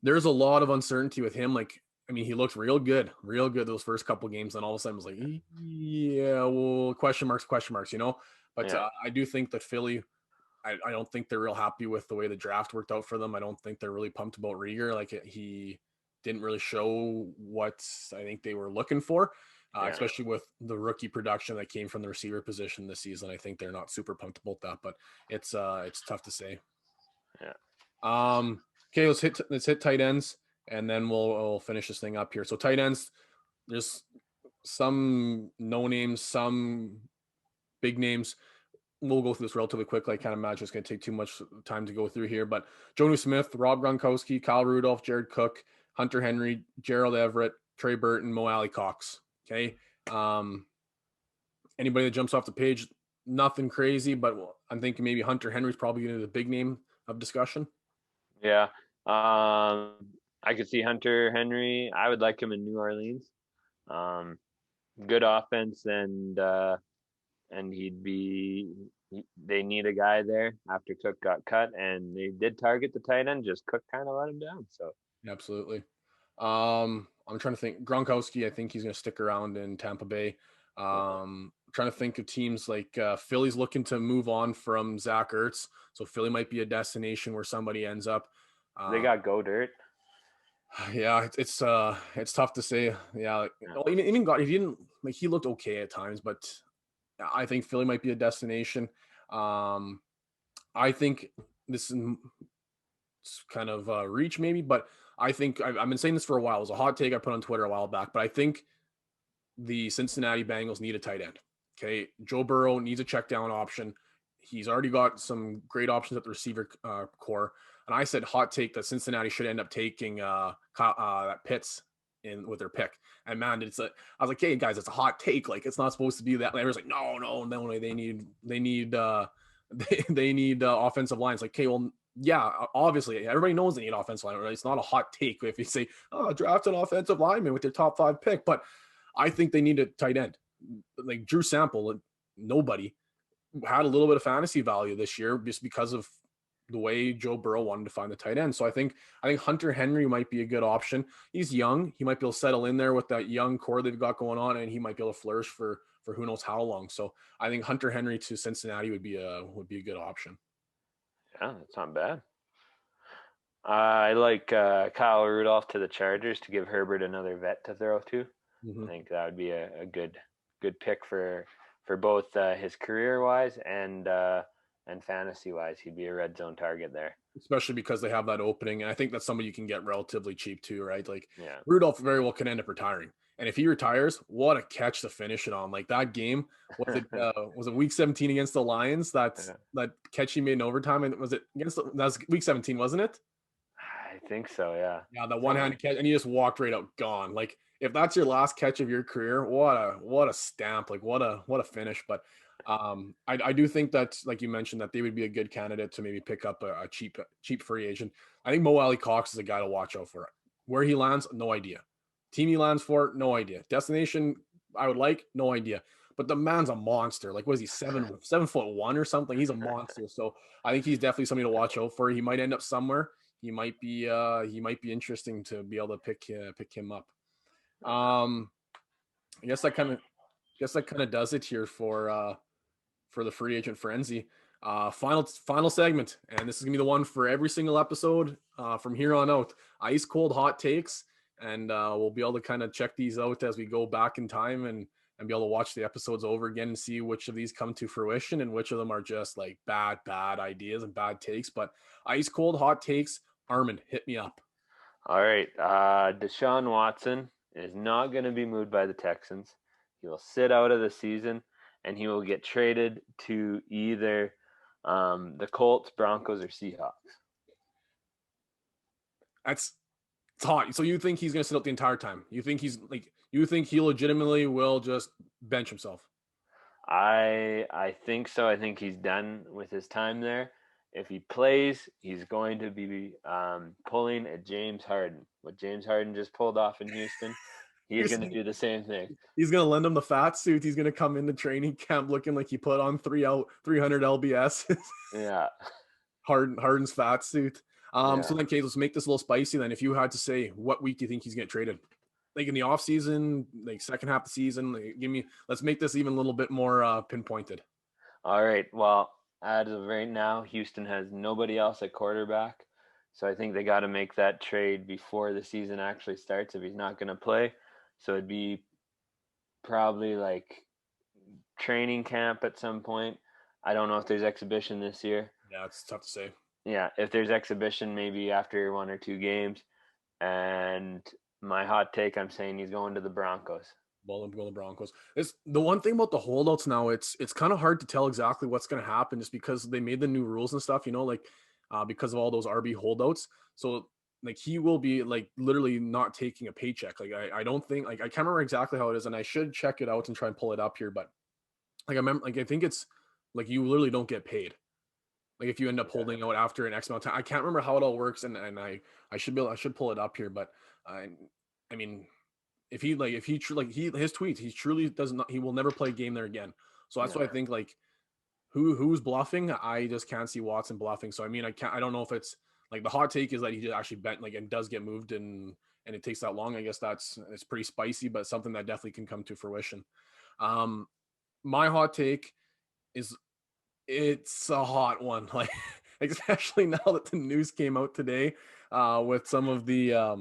Speaker 1: there's a lot of uncertainty with him. Like, I mean, he looked real good those first couple games, and all of a sudden it was like, yeah, well, question marks, But yeah. I do think that Philly, I don't think they're real happy with the way the draft worked out for them. I don't think they're really pumped about Rieger. Like, he didn't really show what I think they were looking for. Especially with the rookie production that came from the receiver position this season. I think they're not super pumped about that, but it's tough to say.
Speaker 2: Yeah.
Speaker 1: Okay, let's hit tight ends, and then we'll finish this thing up here. So tight ends, there's some no names, some big names. We'll go through this relatively quickly. I can't imagine it's going to take too much time to go through here. But Jonu Smith, Rob Gronkowski, Kyle Rudolph, Jared Cook, Hunter Henry, Gerald Everett, Trey Burton, Mo Alley Cox. Okay. Anybody that jumps off the page, nothing crazy, but I'm thinking maybe Hunter Henry's probably going to be the big name of discussion.
Speaker 2: Yeah. I could see Hunter Henry. I would like him in New Orleans. Good offense, and they need a guy there after Cook got cut, and they did target the tight end, just Cook kind of let him down. So
Speaker 1: absolutely. I'm trying to think. Gronkowski, I think he's going to stick around in Tampa Bay. I'm trying to think of teams like Philly's looking to move on from Zach Ertz, so Philly might be a destination where somebody ends up.
Speaker 2: They got Goddard.
Speaker 1: Yeah, it's tough to say. Yeah, even God, he looked okay at times, but I think Philly might be a destination. I think this is kind of reach maybe, but I think I've been saying this for a while. It was a hot take I put on Twitter a while back, but I think the Cincinnati Bengals need a tight end. Okay, Joe Burrow needs a check down option. He's already got some great options at the receiver core. And I said hot take that Cincinnati should end up taking Pitts in with their pick. And man, I was like, hey guys, it's a hot take. Like it's not supposed to be that. And everyone's like, no. They need offensive lines. Like, okay, well, yeah, obviously everybody knows they need offensive line. Right? It's not a hot take if you say, draft an offensive lineman with their top 5 pick. But I think they need a tight end. Like Drew Sample, nobody had a little bit of fantasy value this year just because of the way Joe Burrow wanted to find the tight end. So I think Hunter Henry might be a good option. He's young. He might be able to settle in there with that young core they've got going on, and he might be able to flourish for who knows how long. So I think Hunter Henry to Cincinnati would be a good option.
Speaker 2: Yeah, that's not bad. I like Kyle Rudolph to the Chargers to give Herbert another vet to throw to. Mm-hmm. I think that would be a good pick for both his career wise and fantasy wise. He'd be a red zone target there,
Speaker 1: especially because they have that opening. And I think that's somebody you can get relatively cheap too, right? Like Rudolph very well can end up retiring. And if he retires, what a catch to finish it on. Like that game, was it week 17 against the Lions? That catch he made in overtime. And that was week 17, wasn't it?
Speaker 2: I think so, yeah.
Speaker 1: Yeah, the one-handed catch, and he just walked right out, gone. Like if that's your last catch of your career, what a stamp. Like what a finish. But I do think that, like you mentioned, that they would be a good candidate to maybe pick up a cheap free agent. I think Mo Alley Cox is a guy to watch out for. Where he lands, no idea. Team he lands for, no idea. Destination, I would like, no idea. But the man's a monster. Like, what is he, 7'1" or something? He's a monster. So I think he's definitely something to watch out for. He might end up somewhere. He might be interesting to be able to pick him up. I guess that kind of does it here for the free agent frenzy. Final segment, and this is gonna be the one for every single episode from here on out. Ice cold hot takes, and we'll be able to kind of check these out as we go back in time and be able to watch the episodes over again and see which of these come to fruition and which of them are just like bad ideas and bad takes. But ice cold hot takes, Armin, hit me up.
Speaker 2: All right, Deshaun Watson is not going to be moved by the Texans. He will sit out of the season, and he will get traded to either the Colts, Broncos, or Seahawks.
Speaker 1: It's hot. So you think he's going to sit out the entire time? You think he legitimately will just bench himself?
Speaker 2: I think so. I think he's done with his time there. If he plays, he's going to be pulling a James Harden. What James Harden just pulled off in Houston, he's going to do the same thing.
Speaker 1: He's going to lend him the fat suit. He's going to come into training camp looking like he put on 300 lbs.
Speaker 2: Yeah.
Speaker 1: Harden's fat suit. So then, Kate, let's make this a little spicy then. If you had to say, what week do you think he's going to get traded? Like in the off season, like second half of the season, let's make this even a little bit more pinpointed.
Speaker 2: All right. Well, as of right now, Houston has nobody else at quarterback. So I think they got to make that trade before the season actually starts if he's not going to play. So it'd be probably like training camp at some point. I don't know if there's exhibition this year.
Speaker 1: Yeah, it's tough to say.
Speaker 2: Yeah, if there's exhibition, maybe after 1 or 2 games. And my hot take, I'm saying he's going to the Broncos.
Speaker 1: Go the Broncos. It's the one thing about the holdouts now. It's kind of hard to tell exactly what's going to happen, just because they made the new rules and stuff. Like because of all those RB holdouts. So like he will be like literally not taking a paycheck. Like I don't think, like, I can't remember exactly how it is, and I should check it out and try and pull it up here. But like I remember, like I think it's like you literally don't get paid. Like if you end up
Speaker 2: Okay.
Speaker 1: holding out after an X amount of time. I can't remember how it all works, and I should pull it up here. But I I mean, if he like he his tweets, he truly does not, he will never play a game there again. So that's why I
Speaker 2: Yeah.
Speaker 1: think, like, who's bluffing. I just can't see Watson bluffing. So I mean, I don't know if it's like the hot take is that he just actually bent, like, and does get moved, and it takes that long. I guess it's pretty spicy, but something that definitely can come to fruition. um my hot take is, it's a hot one, like, especially now that the news came out today, with some of the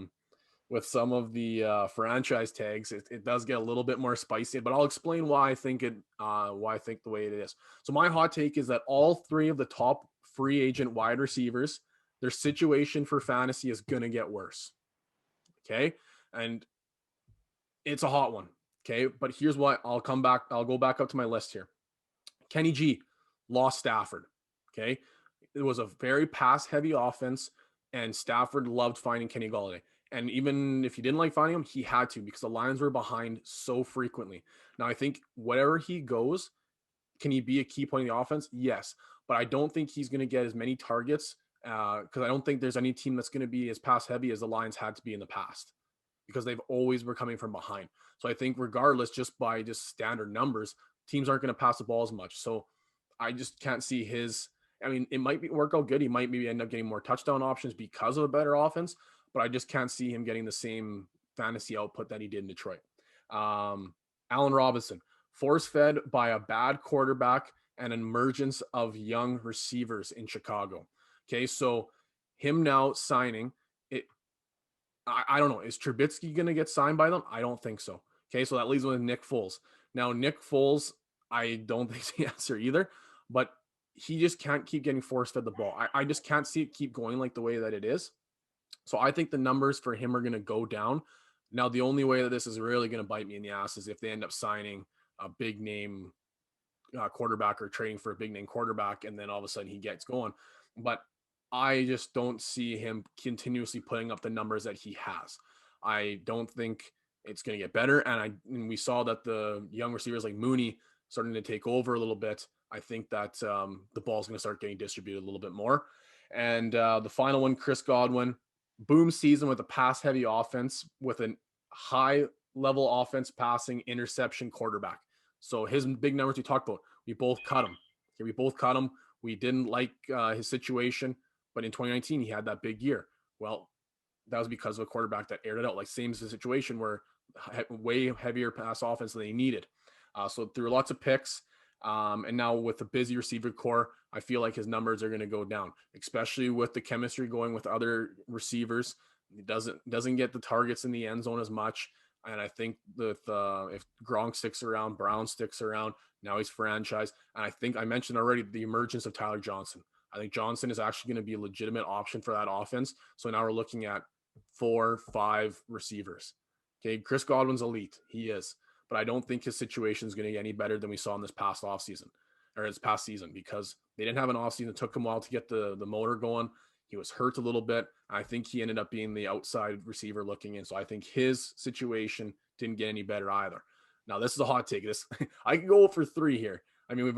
Speaker 1: franchise tags. It does get a little bit more spicy, but I'll explain why I think the way it is. So my hot take is that all three of the top free agent wide receivers, their situation for fantasy is gonna get worse. Okay, and it's a hot one. Okay, but here's what I'll go back up to my list here. Kenny G lost Stafford. Okay, it was a very pass heavy offense, and Stafford loved finding Kenny Galladay. And even if he didn't like finding him, he had to, because the Lions were behind so frequently. Now, I think wherever he goes, can he be a key point in the offense? Yes, but I don't think he's going to get as many targets, because I don't think there's any team that's going to be as pass heavy as the Lions had to be in the past, because they've always were coming from behind. So I think regardless, just by just standard numbers, teams aren't going to pass the ball as much. So I just can't see his. I mean, it might work out good. He might maybe end up getting more touchdown options because of a better offense, but I just can't see him getting the same fantasy output that he did in Detroit. Um, Allen Robinson, force fed by a bad quarterback and an emergence of young receivers in Chicago. Okay, so him now signing it. I don't know. Is Trubisky going to get signed by them? I don't think so. Okay, so that leaves with Nick Foles. Now, Nick Foles, I don't think is the answer either, but he just can't keep getting force fed the ball. I just can't see it keep going like the way that it is. So I think the numbers for him are going to go down. Now, the only way that this is really going to bite me in the ass is if they end up signing a big name quarterback, or trading for a big name quarterback, and then all of a sudden he gets going. But I just don't see him continuously putting up the numbers that he has. I don't think it's going to get better. And we saw that the young receivers like Mooney starting to take over a little bit. I think that the ball's going to start getting distributed a little bit more. And the final one, Chris Godwin, boom season with a pass heavy offense with a high level offense, passing, interception, quarterback. So his big numbers we talked about, we both cut him. Okay, we both cut him. We didn't like his situation, but in 2019 he had that big year. Well, that was because of a quarterback that aired it out. Like, same as the situation where way heavier pass offense than they needed. So through lots of picks, and now with the busy receiver core, I feel like his numbers are going to go down, especially with the chemistry going with other receivers. He doesn't get the targets in the end zone as much. And I think that if Gronk sticks around, Brown sticks around, now he's franchised. And I think I mentioned already the emergence of Tyler Johnson. I think Johnson is actually going to be a legitimate option for that offense. So now we're looking at 4-5 receivers. Okay, Chris Godwin's elite. He is. But I don't think his situation is going to get any better than we saw in this past offseason, or his past season, because they didn't have an offseason. It took him a while to get the motor going. He was hurt a little bit. I think he ended up being the outside receiver looking in. So I think his situation didn't get any better either. Now, this is a hot take. This I can go for 3 here. I mean, we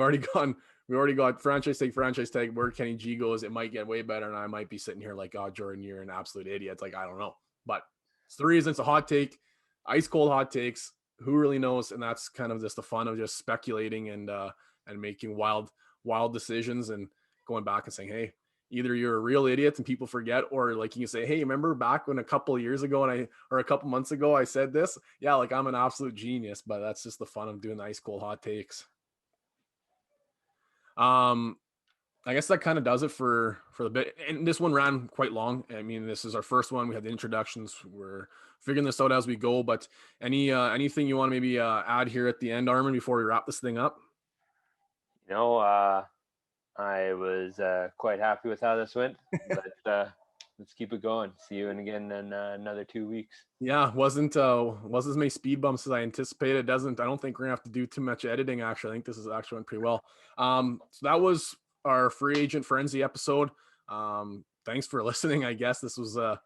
Speaker 1: already got franchise tag. Where Kenny G goes, it might get way better, and I might be sitting here like, oh, Jordan, you're an absolute idiot. It's like, I don't know. But it's 3 reasons. It's a hot take, ice cold hot takes. Who really knows? And that's kind of just the fun of just speculating and making wild decisions, and going back and saying, hey, either you're a real idiot and people forget, or like you can say, hey, remember back when a couple of years ago or a couple months ago I said this? Yeah, like, I'm an absolute genius. But that's just the fun of doing the ice cold hot takes. um I guess that kind of does it for the bit. And this one ran quite long. I mean, this is our first one. We had the introductions. We're figuring this out as we go. But anything you want to maybe add here at the end, Armin, before we wrap this thing up?
Speaker 2: You know, I was quite happy with how this went, but let's keep it going. See you again in another 2 weeks.
Speaker 1: Yeah, wasn't as many speed bumps as I anticipated. I don't think we're gonna have to do too much editing. Actually, I think this is actually went pretty well. So that was our free agent frenzy episode. Thanks for listening. I guess this was a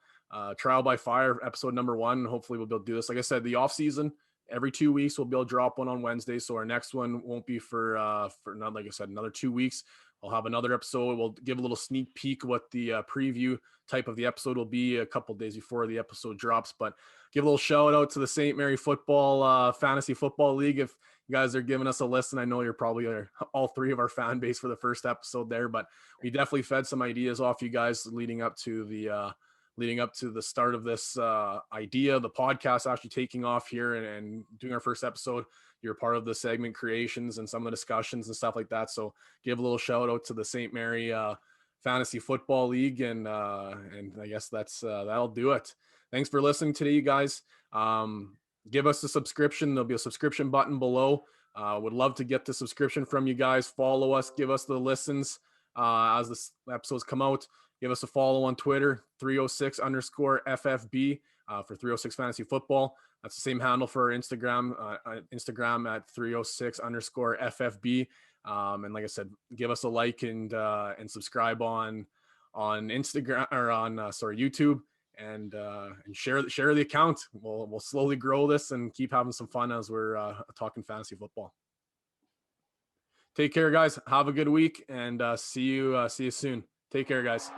Speaker 1: trial by fire episode number 1. Hopefully we'll be able to do this. Like I said, the off season, every 2 weeks we'll be able to drop one on Wednesday. So our next one won't be for not, like I said, another 2 weeks. I'll have another episode. We'll give a little sneak peek what the preview type of the episode will be a couple days before the episode drops. But give a little shout out to the St. Mary Football Fantasy Football League. If you guys are giving us a listen, I know you're probably all 3 of our fan base for the first episode there, but we definitely fed some ideas off you guys leading up to the start of this idea, the podcast actually taking off here and doing our first episode. You're part of the segment creations and some of the discussions and stuff like that. So give a little shout out to the St. Mary Fantasy Football League. And I guess that'll do it. Thanks for listening today, you guys. Give us a subscription. There'll be a subscription button below. Would love to get the subscription from you guys. Follow us, give us the listens as the episodes come out. Give us a follow on Twitter, 306_FFB for 306 Fantasy Football. That's the same handle for our Instagram, Instagram at 306_FFB. And like I said, give us a like and subscribe on Instagram or on YouTube, and share the account. We'll slowly grow this and keep having some fun as we're talking fantasy football. Take care, guys. Have a good week, and see you soon. Take care, guys.